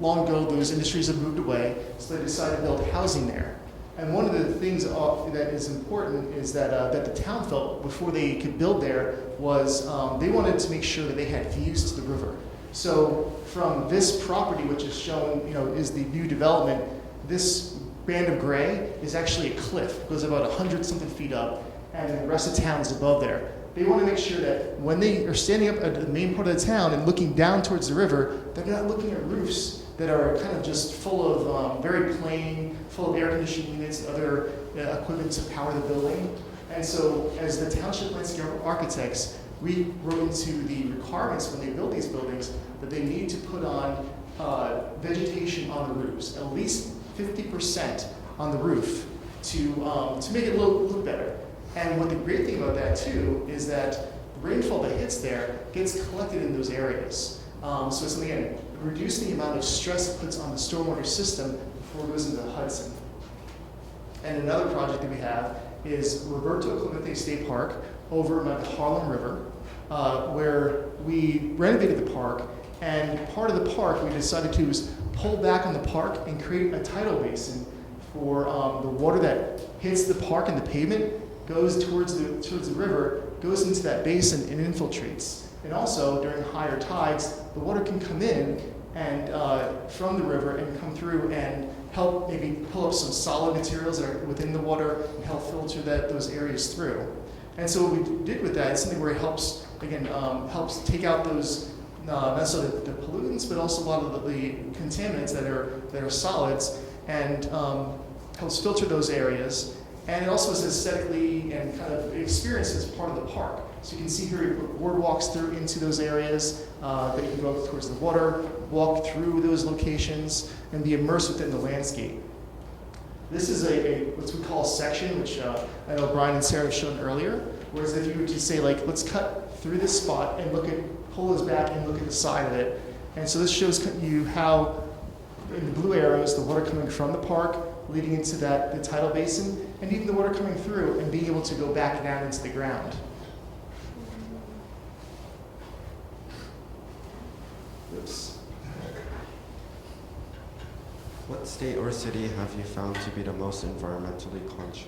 long ago, those industries have moved away, so they decided to build housing there. And one of the things that is important is that the town felt before they could build there was they wanted to make sure that they had views to the river. So from this property, which is shown, is the new development, this band of gray is actually a cliff. It goes about 100-something feet up, and the rest of town is above there. They want to make sure that when they are standing up at the main part of the town and looking down towards the river, they're not looking at roofs that are kind of just full of very plain, full of air conditioning units and other equipment to power the building. And so as the township landscape architects, we wrote into the requirements when they build these buildings that they need to put on vegetation on the roofs, at least 50% on the roof to make it look better. And what the great thing about that too is that the rainfall that hits there gets collected in those areas. So it's something, again, reducing the amount of stress it puts on the stormwater system before it goes into the Hudson. And another project that we have is Roberto Clemente State Park over by the Harlem River, where we renovated the park, and part of the park we decided to is pull back on the park and create a tidal basin for the water that hits the park and the pavement goes towards the river, goes into that basin and infiltrates. And also during higher tides, the water can come in and from the river and come through and help maybe pull up some solid materials that are within the water and help filter those areas through. And so what we did with that is something where it helps, again, helps take out those, not necessarily the pollutants, but also a lot of the contaminants that are solids, and helps filter those areas. And it also is aesthetically and kind of experienced as part of the park. So you can see here boardwalks through into those areas that you can go up towards the water, walk through those locations, and be immersed within the landscape. This is what we call a section, which I know Brian and Sarah have shown earlier. Whereas if you were to say, like, let's cut through this spot and pull this back and look at the side of it. And so this shows you how, in the blue arrows, the water coming from the park, leading into the tidal basin, and even the water coming through and being able to go back down into the ground. Oops. What state or city have you found to be the most environmentally conscious?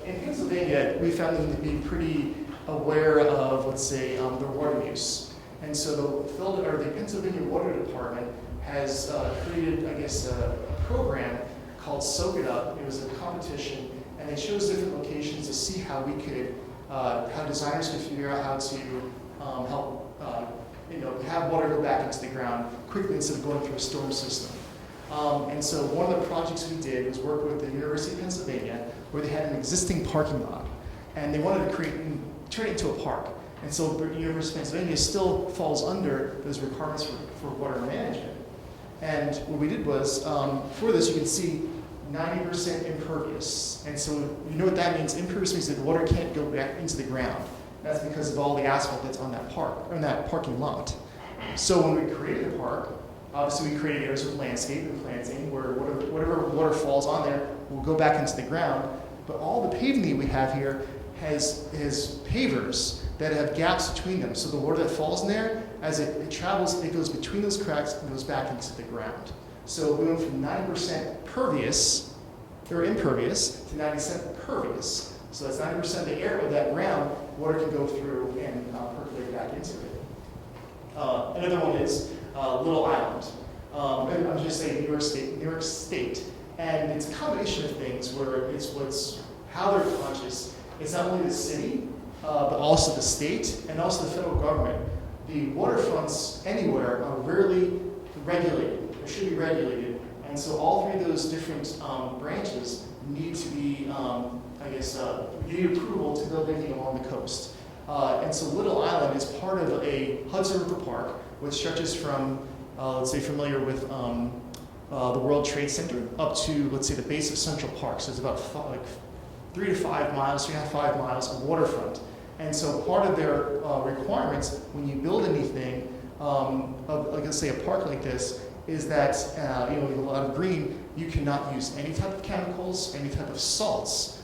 In Pennsylvania, we found them to be pretty aware of, let's say, their water use. And so the Pennsylvania Water Department has created, I guess, a program called Soak It Up. It was a competition, and they chose different locations to see how we could, how designers could figure out how to help, have water go back into the ground quickly instead of going through a storm system. And so one of the projects we did was work with the University of Pennsylvania, where they had an existing parking lot, and they wanted to turn it into a park. And so the University of Pennsylvania still falls under those requirements for water management. And what we did was, for this, you can see 90% impervious. And so you know what that means. Impervious means that the water can't go back into the ground. That's because of all the asphalt that's on that parking lot. So when we created the park, obviously we created areas with landscape and planting where whatever water falls on there will go back into the ground. But all the pavement we have here has pavers that have gaps between them. So the water that falls in there, as it travels, it goes between those cracks and goes back into the ground. So we went from 90% impervious to 90% pervious. So that's 90% of the air of that ground, water can go through and percolate back into it. Another one is Little Island. I'm just saying New York State. And it's a combination of things where it's how they're conscious. It's not only the city, but also the state and also the federal government. The waterfronts anywhere are rarely regulated, or should be regulated. And so all three of those different branches need to be, need approval to build anything along the coast. And so Little Island is part of a Hudson River Park, which stretches from, let's say, familiar with the World Trade Center up to, let's say, the base of Central Park. So it's about 3 to 5 miles, 3.5 miles of waterfront. And so part of their requirements when you build anything, like let's say a park like this, is that with a lot of green, you cannot use any type of chemicals, any type of salts,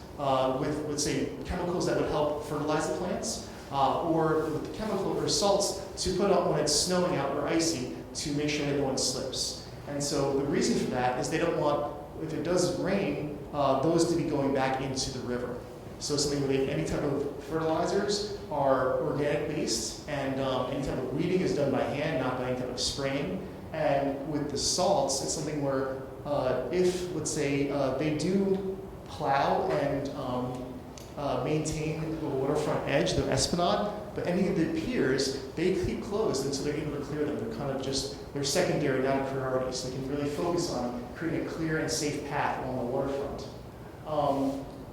with, let's say, chemicals that would help fertilize the plants, or with the chemical or salts to put up when it's snowing out or icy to make sure that no one slips. And so the reason for that is they don't want, if it does rain, those to be going back into the river. So something with any type of fertilizers are organic based, and any type of weeding is done by hand, not by any type of spraying. And with the salts, it's something where if, let's say, they do plow and maintain the waterfront edge, the esplanade, but anything that appears, they keep closed until they're able to clear them. They're kind of they're secondary, not a priority, so they can really focus on creating a clear and safe path along the waterfront.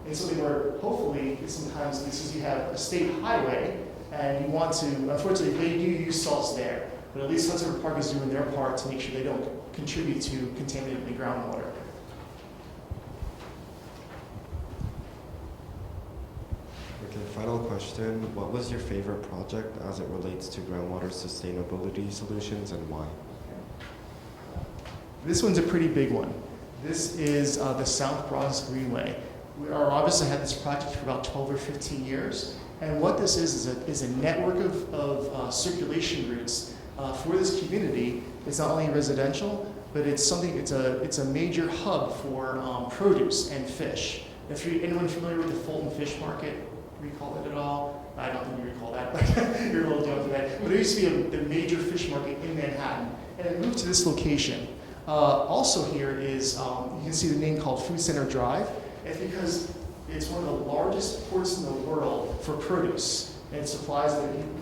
It's something where hopefully sometimes this is you have a state highway and you want to, unfortunately they do use salts there, but at least Hudson River Park is doing their part to make sure they don't contribute to contaminated groundwater. Okay, final question. What was your favorite project as it relates to groundwater sustainability solutions, and why? This one's a pretty big one. This is the South Bronx Greenway. Our office had this project for about 12 or 15 years, and what this is a network of circulation routes for this community. It's not only residential, but it's something. It's a major hub for produce and fish. If anyone familiar with the Fulton Fish Market, recall it at all? I don't think you recall that, but you're a little young for that. But it used to be the major fish market in Manhattan, and it moved to this location. Also here is, you can see the name called Food Center Drive. It's because it's one of the largest ports in the world for produce, and it supplies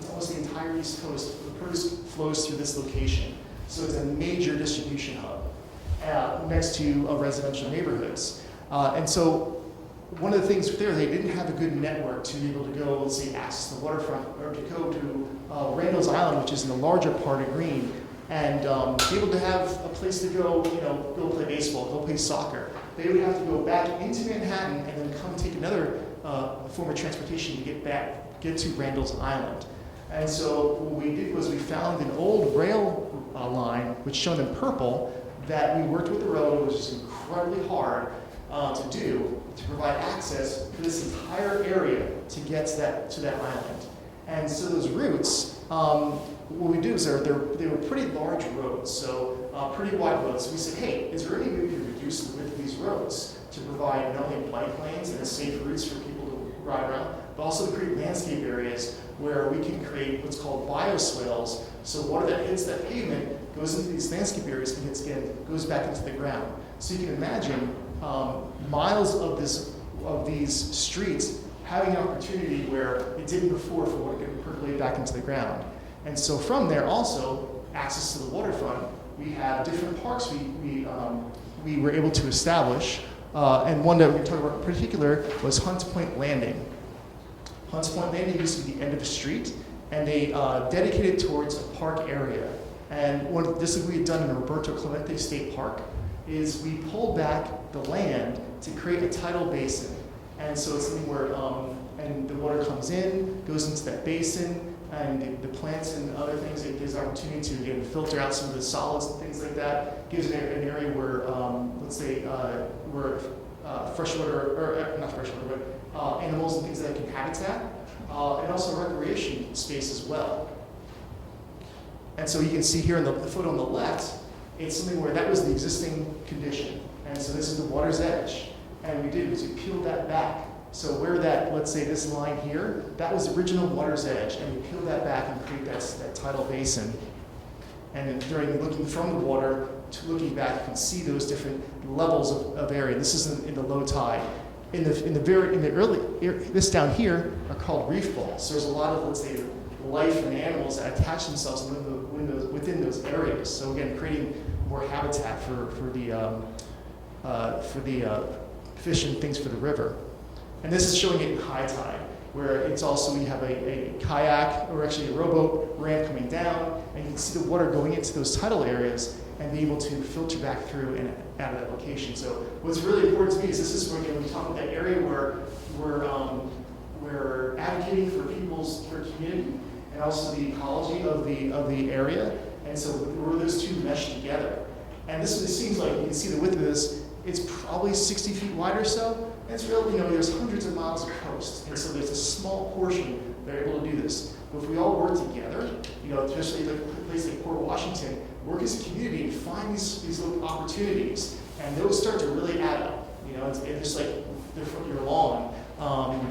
almost the entire East Coast. The produce flows through this location. So it's a major distribution hub next to residential neighborhoods. And so one of the things there, they didn't have a good network to be able to go, let's say, access the waterfront, or to go to Randall's Island, which is in the larger part of Green, and be able to have a place to go, go play baseball, go play soccer. They would have to go back into Manhattan and then come take another form of transportation to get to Randall's Island. And so what we did was we found an old rail line, which shown in purple, that we worked with the railroad, which was incredibly hard to do, to provide access to this entire area to get to that island. And so those routes, what we do is they were pretty large roads, so pretty wide roads. So we said, hey, is there any way we can reduce the width of these roads to provide not only bike lanes and safe routes for people to ride around, but also to create landscape areas where we can create what's called bioswales. So water that hits that pavement goes into these landscape areas and goes back into the ground. So you can imagine miles of these streets having an opportunity where it didn't before for water to percolate back into the ground. And so from there also, access to the waterfront, we have different parks we were able to establish. And one that we talked about in particular was Hunts Point Landing. Hunts Point Landing used to be the end of the street, and they dedicated it towards a park area. And this is what we had done in Roberto Clemente State Park, is we pulled back the land to create a tidal basin. And so it's something where and the water comes in, goes into that basin, and the plants and other things, it gives opportunity to again filter out some of the solids and things like that. Gives an area where, let's say, where freshwater, or not freshwater, but animals and things that can habitat, and also recreation space as well. And so you can see here in the photo on the left, it's something where that was the existing condition. And so this is the water's edge. And we did was we peeled that back. So where that, let's say this line here, that was the original water's edge, and we peeled that back and create that tidal basin. And then during looking from the water to looking back, you can see those different levels of area. This is in the low tide. In the early, this down here are called reef balls. So there's a lot of, let's say, life and animals that attach themselves within those areas. So again, creating more habitat for the fish and things for the river. And this is showing it in high tide, where it's also, we have a kayak, or actually a rowboat ramp coming down, and you can see the water going into those tidal areas and be able to filter back through and out of that location. So what's really important to me is this is where, again, we talk about that area where we're advocating for for community and also the ecology of the area. And so where those two mesh together. And this is what it seems like. You can see the width of this. It's probably 60 feet wide or so. And it's really, there's hundreds of miles of coast. And so there's a small portion that are able to do this. But if we all work together, especially like a place like Port Washington, work as a community and find these little opportunities, and those start to really add up. It's just like your lawn,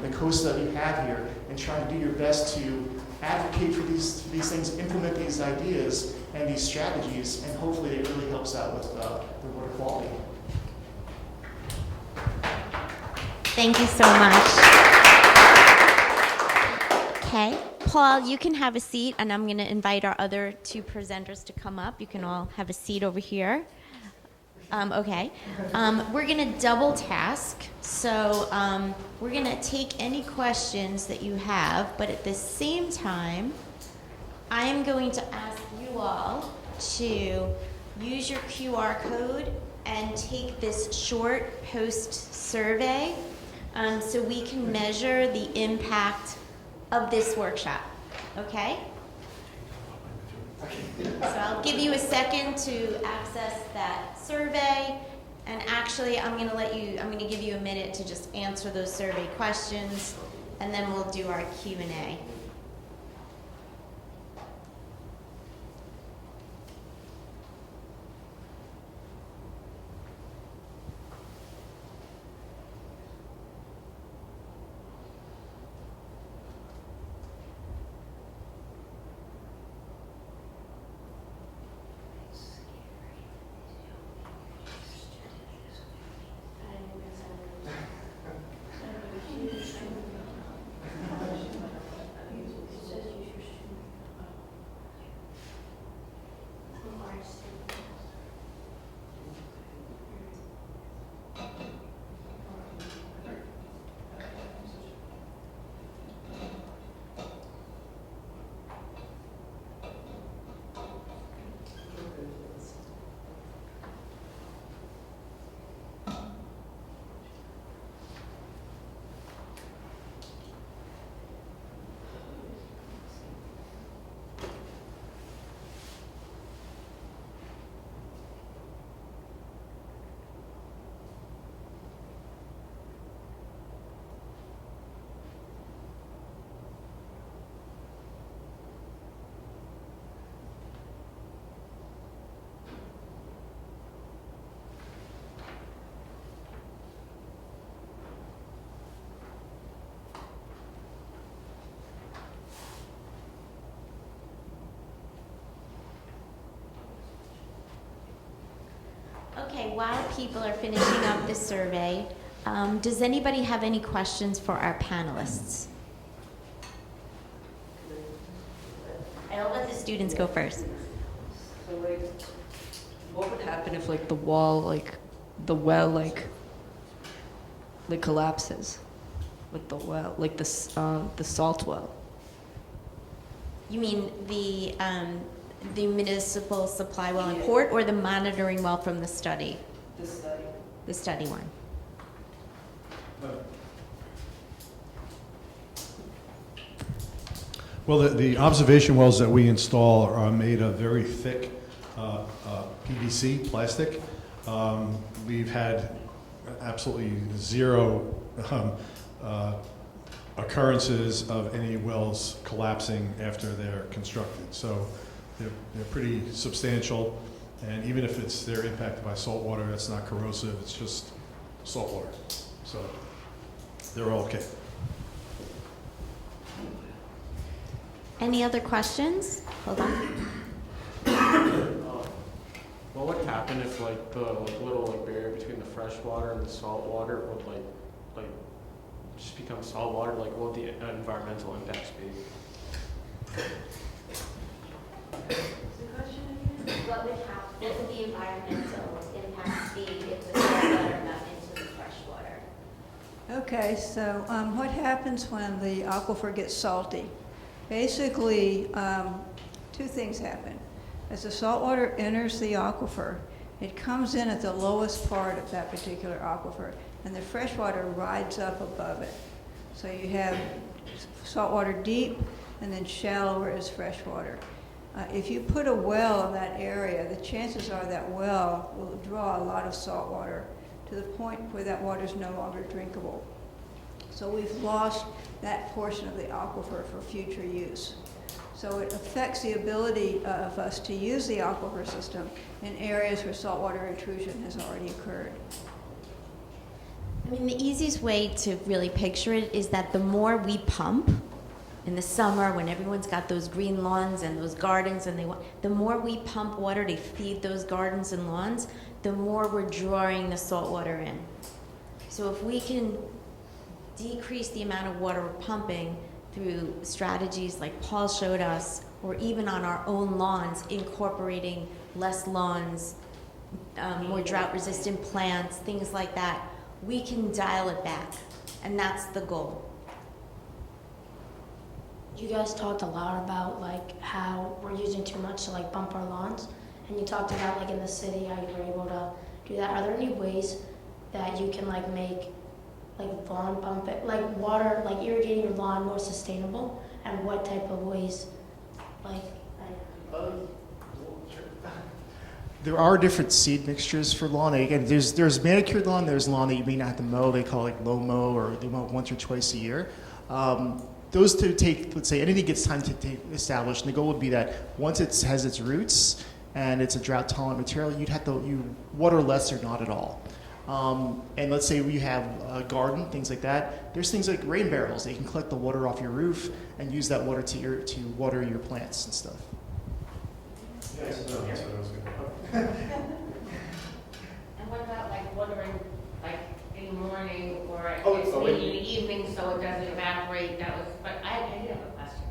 the coast that you have here, and trying to do your best to advocate for these things, implement these ideas and these strategies, and hopefully it really helps out with the water quality. Thank you so much. Okay, Paul, you can have a seat, and I'm going to invite our other two presenters to come up. You can all have a seat over here. Okay. We're going to double task. So we're going to take any questions that you have, but at the same time, I am going to ask you all to use your QR code and take this short post survey so we can measure the impact of this workshop. Okay? So I'll give you a second to access that survey, and actually I'm going to give you a minute to just answer those survey questions, and then we'll do our Q&A. Okay, while people are finishing up the survey, does anybody have any questions for our panelists? I'll let the students go first. So like, what would happen if like the wall, like the well, like collapses with the well, like the salt well? You mean the municipal supply well in port, or the monitoring well from the study? The study. The study one. Well, the observation wells that we install are made of very thick PVC plastic. We've had absolutely zero occurrences of any wells collapsing after they're constructed. So they're pretty substantial, and even if they're impacted by salt water, it's not corrosive, it's just salt water. So they're all okay. Any other questions? Hold on. What would happen if like the little barrier between the fresh water and the salt water would like just become salt water? Like, what would the environmental impacts be? What would the environmental impacts be if the salt water got into the fresh water? Okay, so what happens when the aquifer gets salty? Basically, two things happen. As the salt water enters the aquifer, it comes in at the lowest part of that particular aquifer, and the fresh water rides up above it. So you have salt water deep, and then shallower is fresh water. If you put a well in that area, the chances are that well will draw a lot of salt water to the point where that water is no longer drinkable. So we've lost that portion of the aquifer for future use. So it affects the ability of us to use the aquifer system in areas where saltwater intrusion has already occurred. I mean, the easiest way to really picture it is that the more we pump in the summer when everyone's got those green lawns and those gardens, and the more we pump water to feed those gardens and lawns, the more we're drawing the salt water in. So if we can decrease the amount of water we're pumping through strategies like Paul showed us, or even on our own lawns, incorporating less lawns, more drought-resistant plants, things like that, we can dial it back, and that's the goal. You guys talked a lot about like how we're using too much to like pump our lawns, and you talked about like in the city how you were able to do that. Are there any ways that you can like make like lawn pump it, like water, like irrigating your lawn more sustainable, and what type of ways, like? There are different seed mixtures for lawn. Again, there's manicured lawn, there's lawn that you may not have to mow. They call it like low mow, or they mow once or twice a year. Those two take, let's say, anything gets time to establish, and the goal would be that once it has its roots and it's a drought-tolerant material, you water less or not at all. And let's say we have a garden, things like that. There's things like rain barrels that you can collect the water off your roof and use that water to water your plants and stuff. Yes, no, that's what I was going to. And what about like watering, like in the morning or Oh, in the evening so it doesn't evaporate? That was, but I do have a question.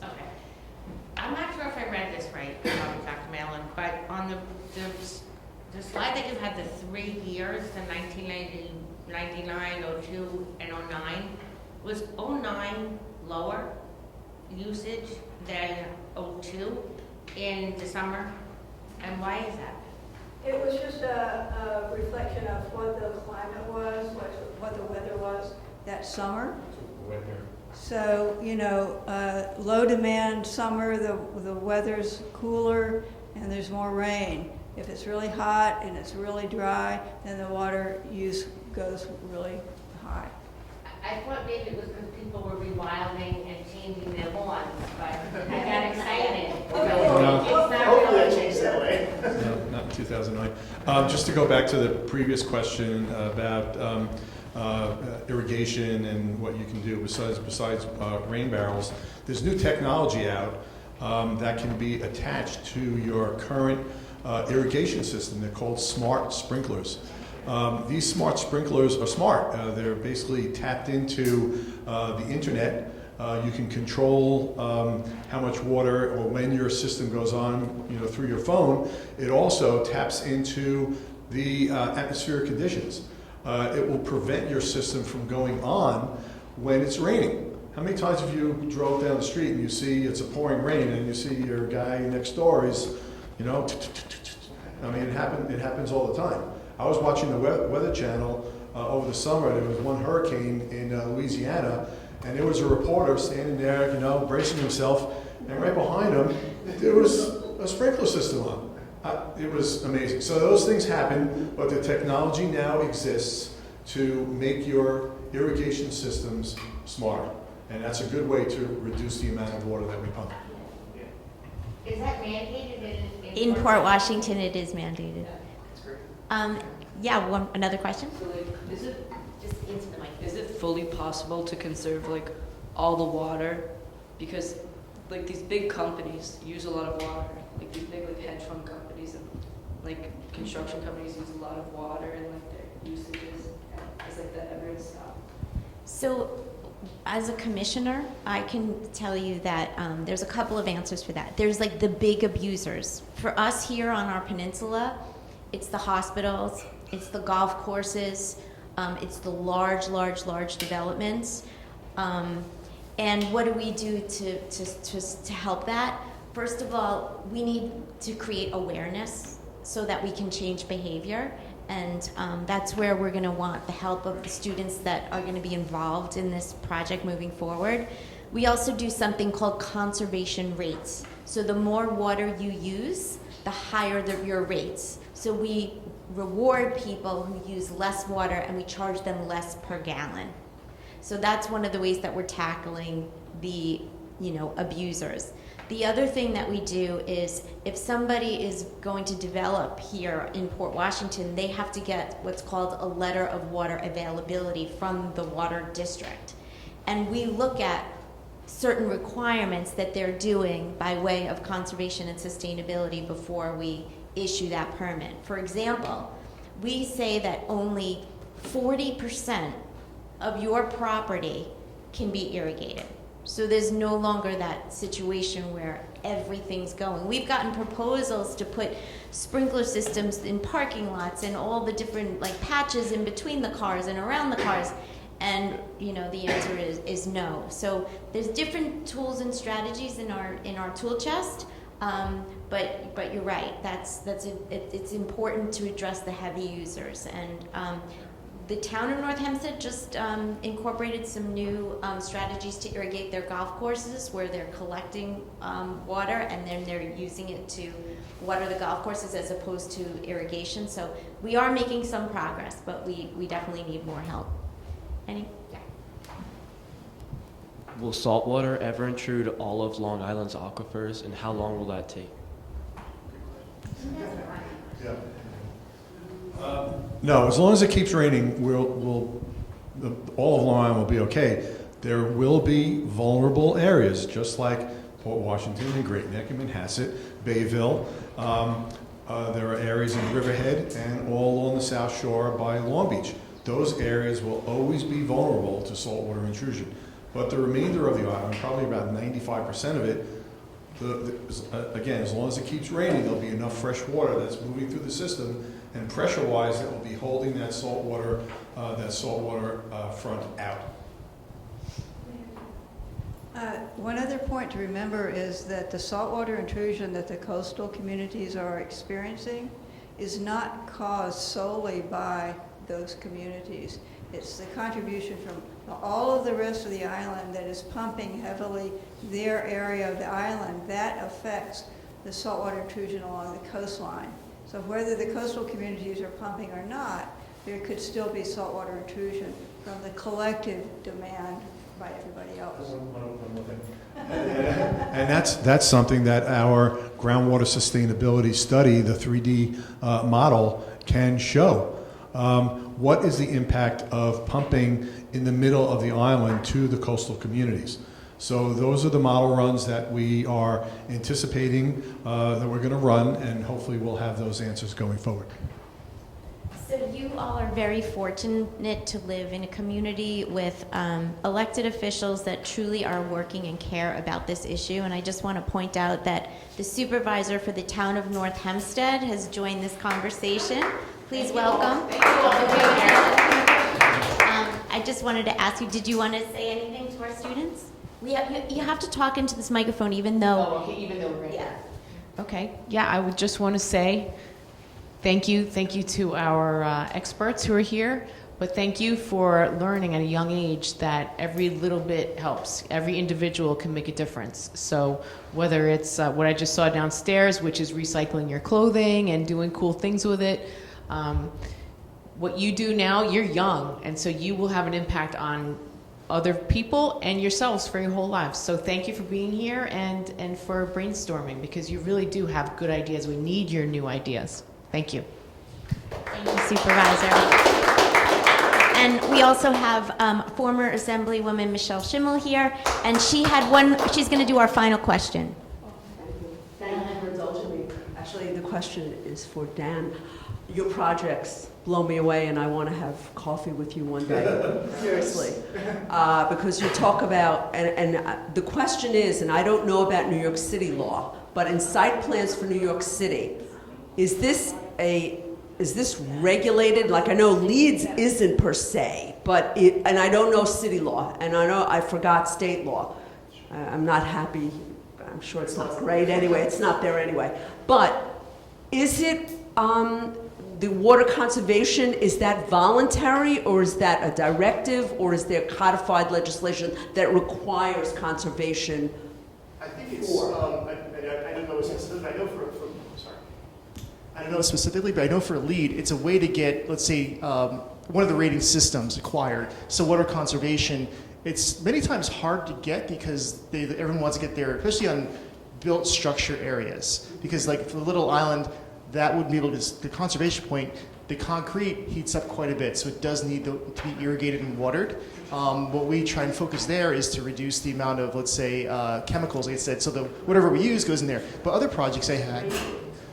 Okay. I'm not sure if I read this right, Dr. Malin, but on the slide that you had the 3 years, the 1990, 99, 02, and 09, was 09 lower usage than 02 in the summer? And why is that? It was just a reflection of what the climate was, what the weather was that summer. So, low demand summer, the weather's cooler and there's more rain. If it's really hot and it's really dry, then the water use goes really high. I thought maybe it was because people were rewilding and changing their lawns, but I got excited. Hopefully that changed that way. No, not in 2009. Just to go back to the previous question about irrigation and what you can do besides rain barrels, there's new technology out that can be attached to your current irrigation system. They're called smart sprinklers. These smart sprinklers are smart. They're basically tapped into the internet. You can control how much water or when your system goes on, through your phone. It also taps into the atmospheric conditions. It will prevent your system from going on when it's raining. How many times have you drove down the street and you see it's a pouring rain and you see your guy next door is, I mean, it happens all the time. I was watching the Weather Channel over the summer. There was one hurricane in Louisiana, and there was a reporter standing there, bracing himself, and right behind him, there was a sprinkler system on. It was amazing. So those things happen, but the technology now exists to make your irrigation systems smarter. And that's a good way to reduce the amount of water that we pump. Is that mandated In Port Washington, it is mandated. Another question? So like, is it Just into the mic. is it fully possible to conserve like all the water? Because like these big companies use a lot of water. Like these big like hedge fund companies and like construction companies use a lot of water and like their usages. Is like that ever stop? So, as a commissioner, I can tell you that there's a couple of answers for that. There's like the big abusers. For us here on our peninsula, it's the hospitals, it's the golf courses, it's the large developments. And what do we do to help that? First of all, we need to create awareness so that we can change behavior. And that's where we're going to want the help of the students that are going to be involved in this project moving forward. We also do something called conservation rates. So the more water you use, the higher your rates. So we reward people who use less water and we charge them less per gallon. So that's one of the ways that we're tackling the abusers. The other thing that we do is if somebody is going to develop here in Port Washington, they have to get what's called a letter of water availability from the water district. And we look at certain requirements that they're doing by way of conservation and sustainability before we issue that permit. For example, we say that only 40% of your property can be irrigated. So there's no longer that situation where everything's going. We've gotten proposals to put sprinkler systems in parking lots and all the different patches in between the cars and around the cars, and the answer is no. So there's different tools and strategies in our tool chest, but you're right. It's important to address the heavy users. And the town of North Hempstead just incorporated some new strategies to irrigate their golf courses, where they're collecting water and then they're using it to water the golf courses as opposed to irrigation. So we are making some progress, but we definitely need more help. Will saltwater ever intrude all of Long Island's aquifers, and how long will that take? Yeah. No, as long as it keeps raining, all of Long Island will be okay. There will be vulnerable areas, just like Port Washington and Great Neck and Manhasset, Bayville. There are areas in Riverhead and all along the South Shore by Long Beach. Those areas will always be vulnerable to saltwater intrusion. But the remainder of the island, probably about 95% of it, again, as long as it keeps raining, there'll be enough fresh water that's moving through the system, and pressure-wise, it will be holding that saltwater front out. One other point to remember is that the saltwater intrusion that the coastal communities are experiencing is not caused solely by those communities. It's the contribution from all of the rest of the island that is pumping heavily their area of the island. That affects the saltwater intrusion along the coastline. So whether the coastal communities are pumping or not, there could still be saltwater intrusion from the collective demand by everybody else. One more thing. And that's something that our groundwater sustainability study, the 3D model, can show. What is the impact of pumping in the middle of the island to the coastal communities? So those are the model runs that we are anticipating that we're going to run, and hopefully we'll have those answers going forward. So you all are very fortunate to live in a community with elected officials that truly are working and care about this issue. And I just want to point out that the supervisor for the town of North Hempstead has joined this conversation. Please welcome. I just wanted to ask you, did you want to say anything to our students? You have to talk into this microphone even though... Oh, okay, even though we're right. Yeah. Okay, yeah, I would just want to say thank you to our experts who are here, but thank you for learning at a young age that every little bit helps. Every individual can make a difference. So whether it's what I just saw downstairs, which is recycling your clothing and doing cool things with it, what you do now, you're young, and so you will have an impact on other people and yourselves for your whole lives. So thank you for being here and for brainstorming, because you really do have good ideas. We need your new ideas. Thank you. Thank you, Supervisor. And we also have former Assemblywoman Michelle Schimmel here, and she's going to do our final question. Thank you for indulging me. Actually, the question is for Dan. Your projects blow me away, and I want to have coffee with you one day. Seriously. Because you talk about, and the question is, and I don't know about New York City law, but in site plans for New York City, is this regulated? Like, I know Leeds isn't per se, but and I don't know city law, and I forgot state law. I'm not happy. I'm sure it's not great anyway. It's not there anyway. But is it the water conservation? Is that voluntary, or is that a directive, or is there codified legislation that requires conservation? I think it's. I don't know specifically. I don't know specifically, but I know for LEED, it's a way to get, let's say, one of the rating systems acquired. So water conservation, it's many times hard to get because everyone wants to get there, especially on built structure areas. Because like for the little island, that would be able to, the conservation point, the concrete heats up quite a bit, so it does need to be irrigated and watered. What we try and focus there is to reduce the amount of, let's say, chemicals, like I said, so whatever we use goes in there. But other projects I had...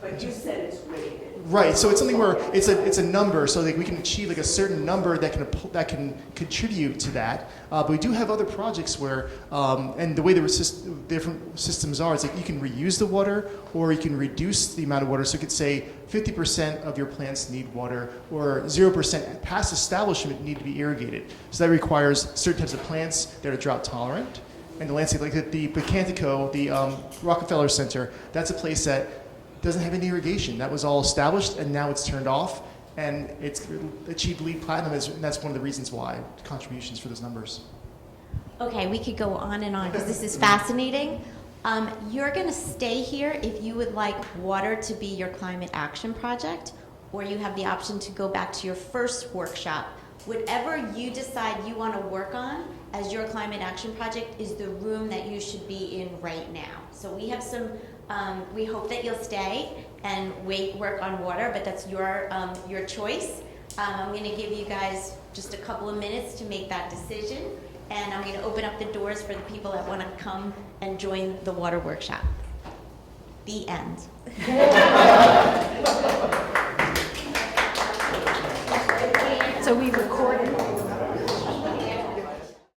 But you said it's rated. Right, so it's something where it's a number, so like we can achieve like a certain number that can contribute to that. But we do have other projects where, and the way the different systems are, it's like you can reuse the water, or you can reduce the amount of water. So you could say 50% of your plants need water, or 0% past establishment need to be irrigated. So that requires certain types of plants that are drought tolerant. And the landscape, like the Picantico, the Rockefeller Center, that's a place that doesn't have any irrigation. That was all established, and now it's turned off, and it's achieved LEED Platinum, and that's one of the reasons why, contributions for those numbers. Okay, we could go on and on because this is fascinating. You're going to stay here if you would like water to be your climate action project, or you have the option to go back to your first workshop. Whatever you decide you want to work on as your climate action project is the room that you should be in right now. So we have some, we hope that you'll stay and work on water, but that's your choice. I'm going to give you guys just a couple of minutes to make that decision, and I'm going to open up the doors for the people that want to come and join the water workshop. The end. So we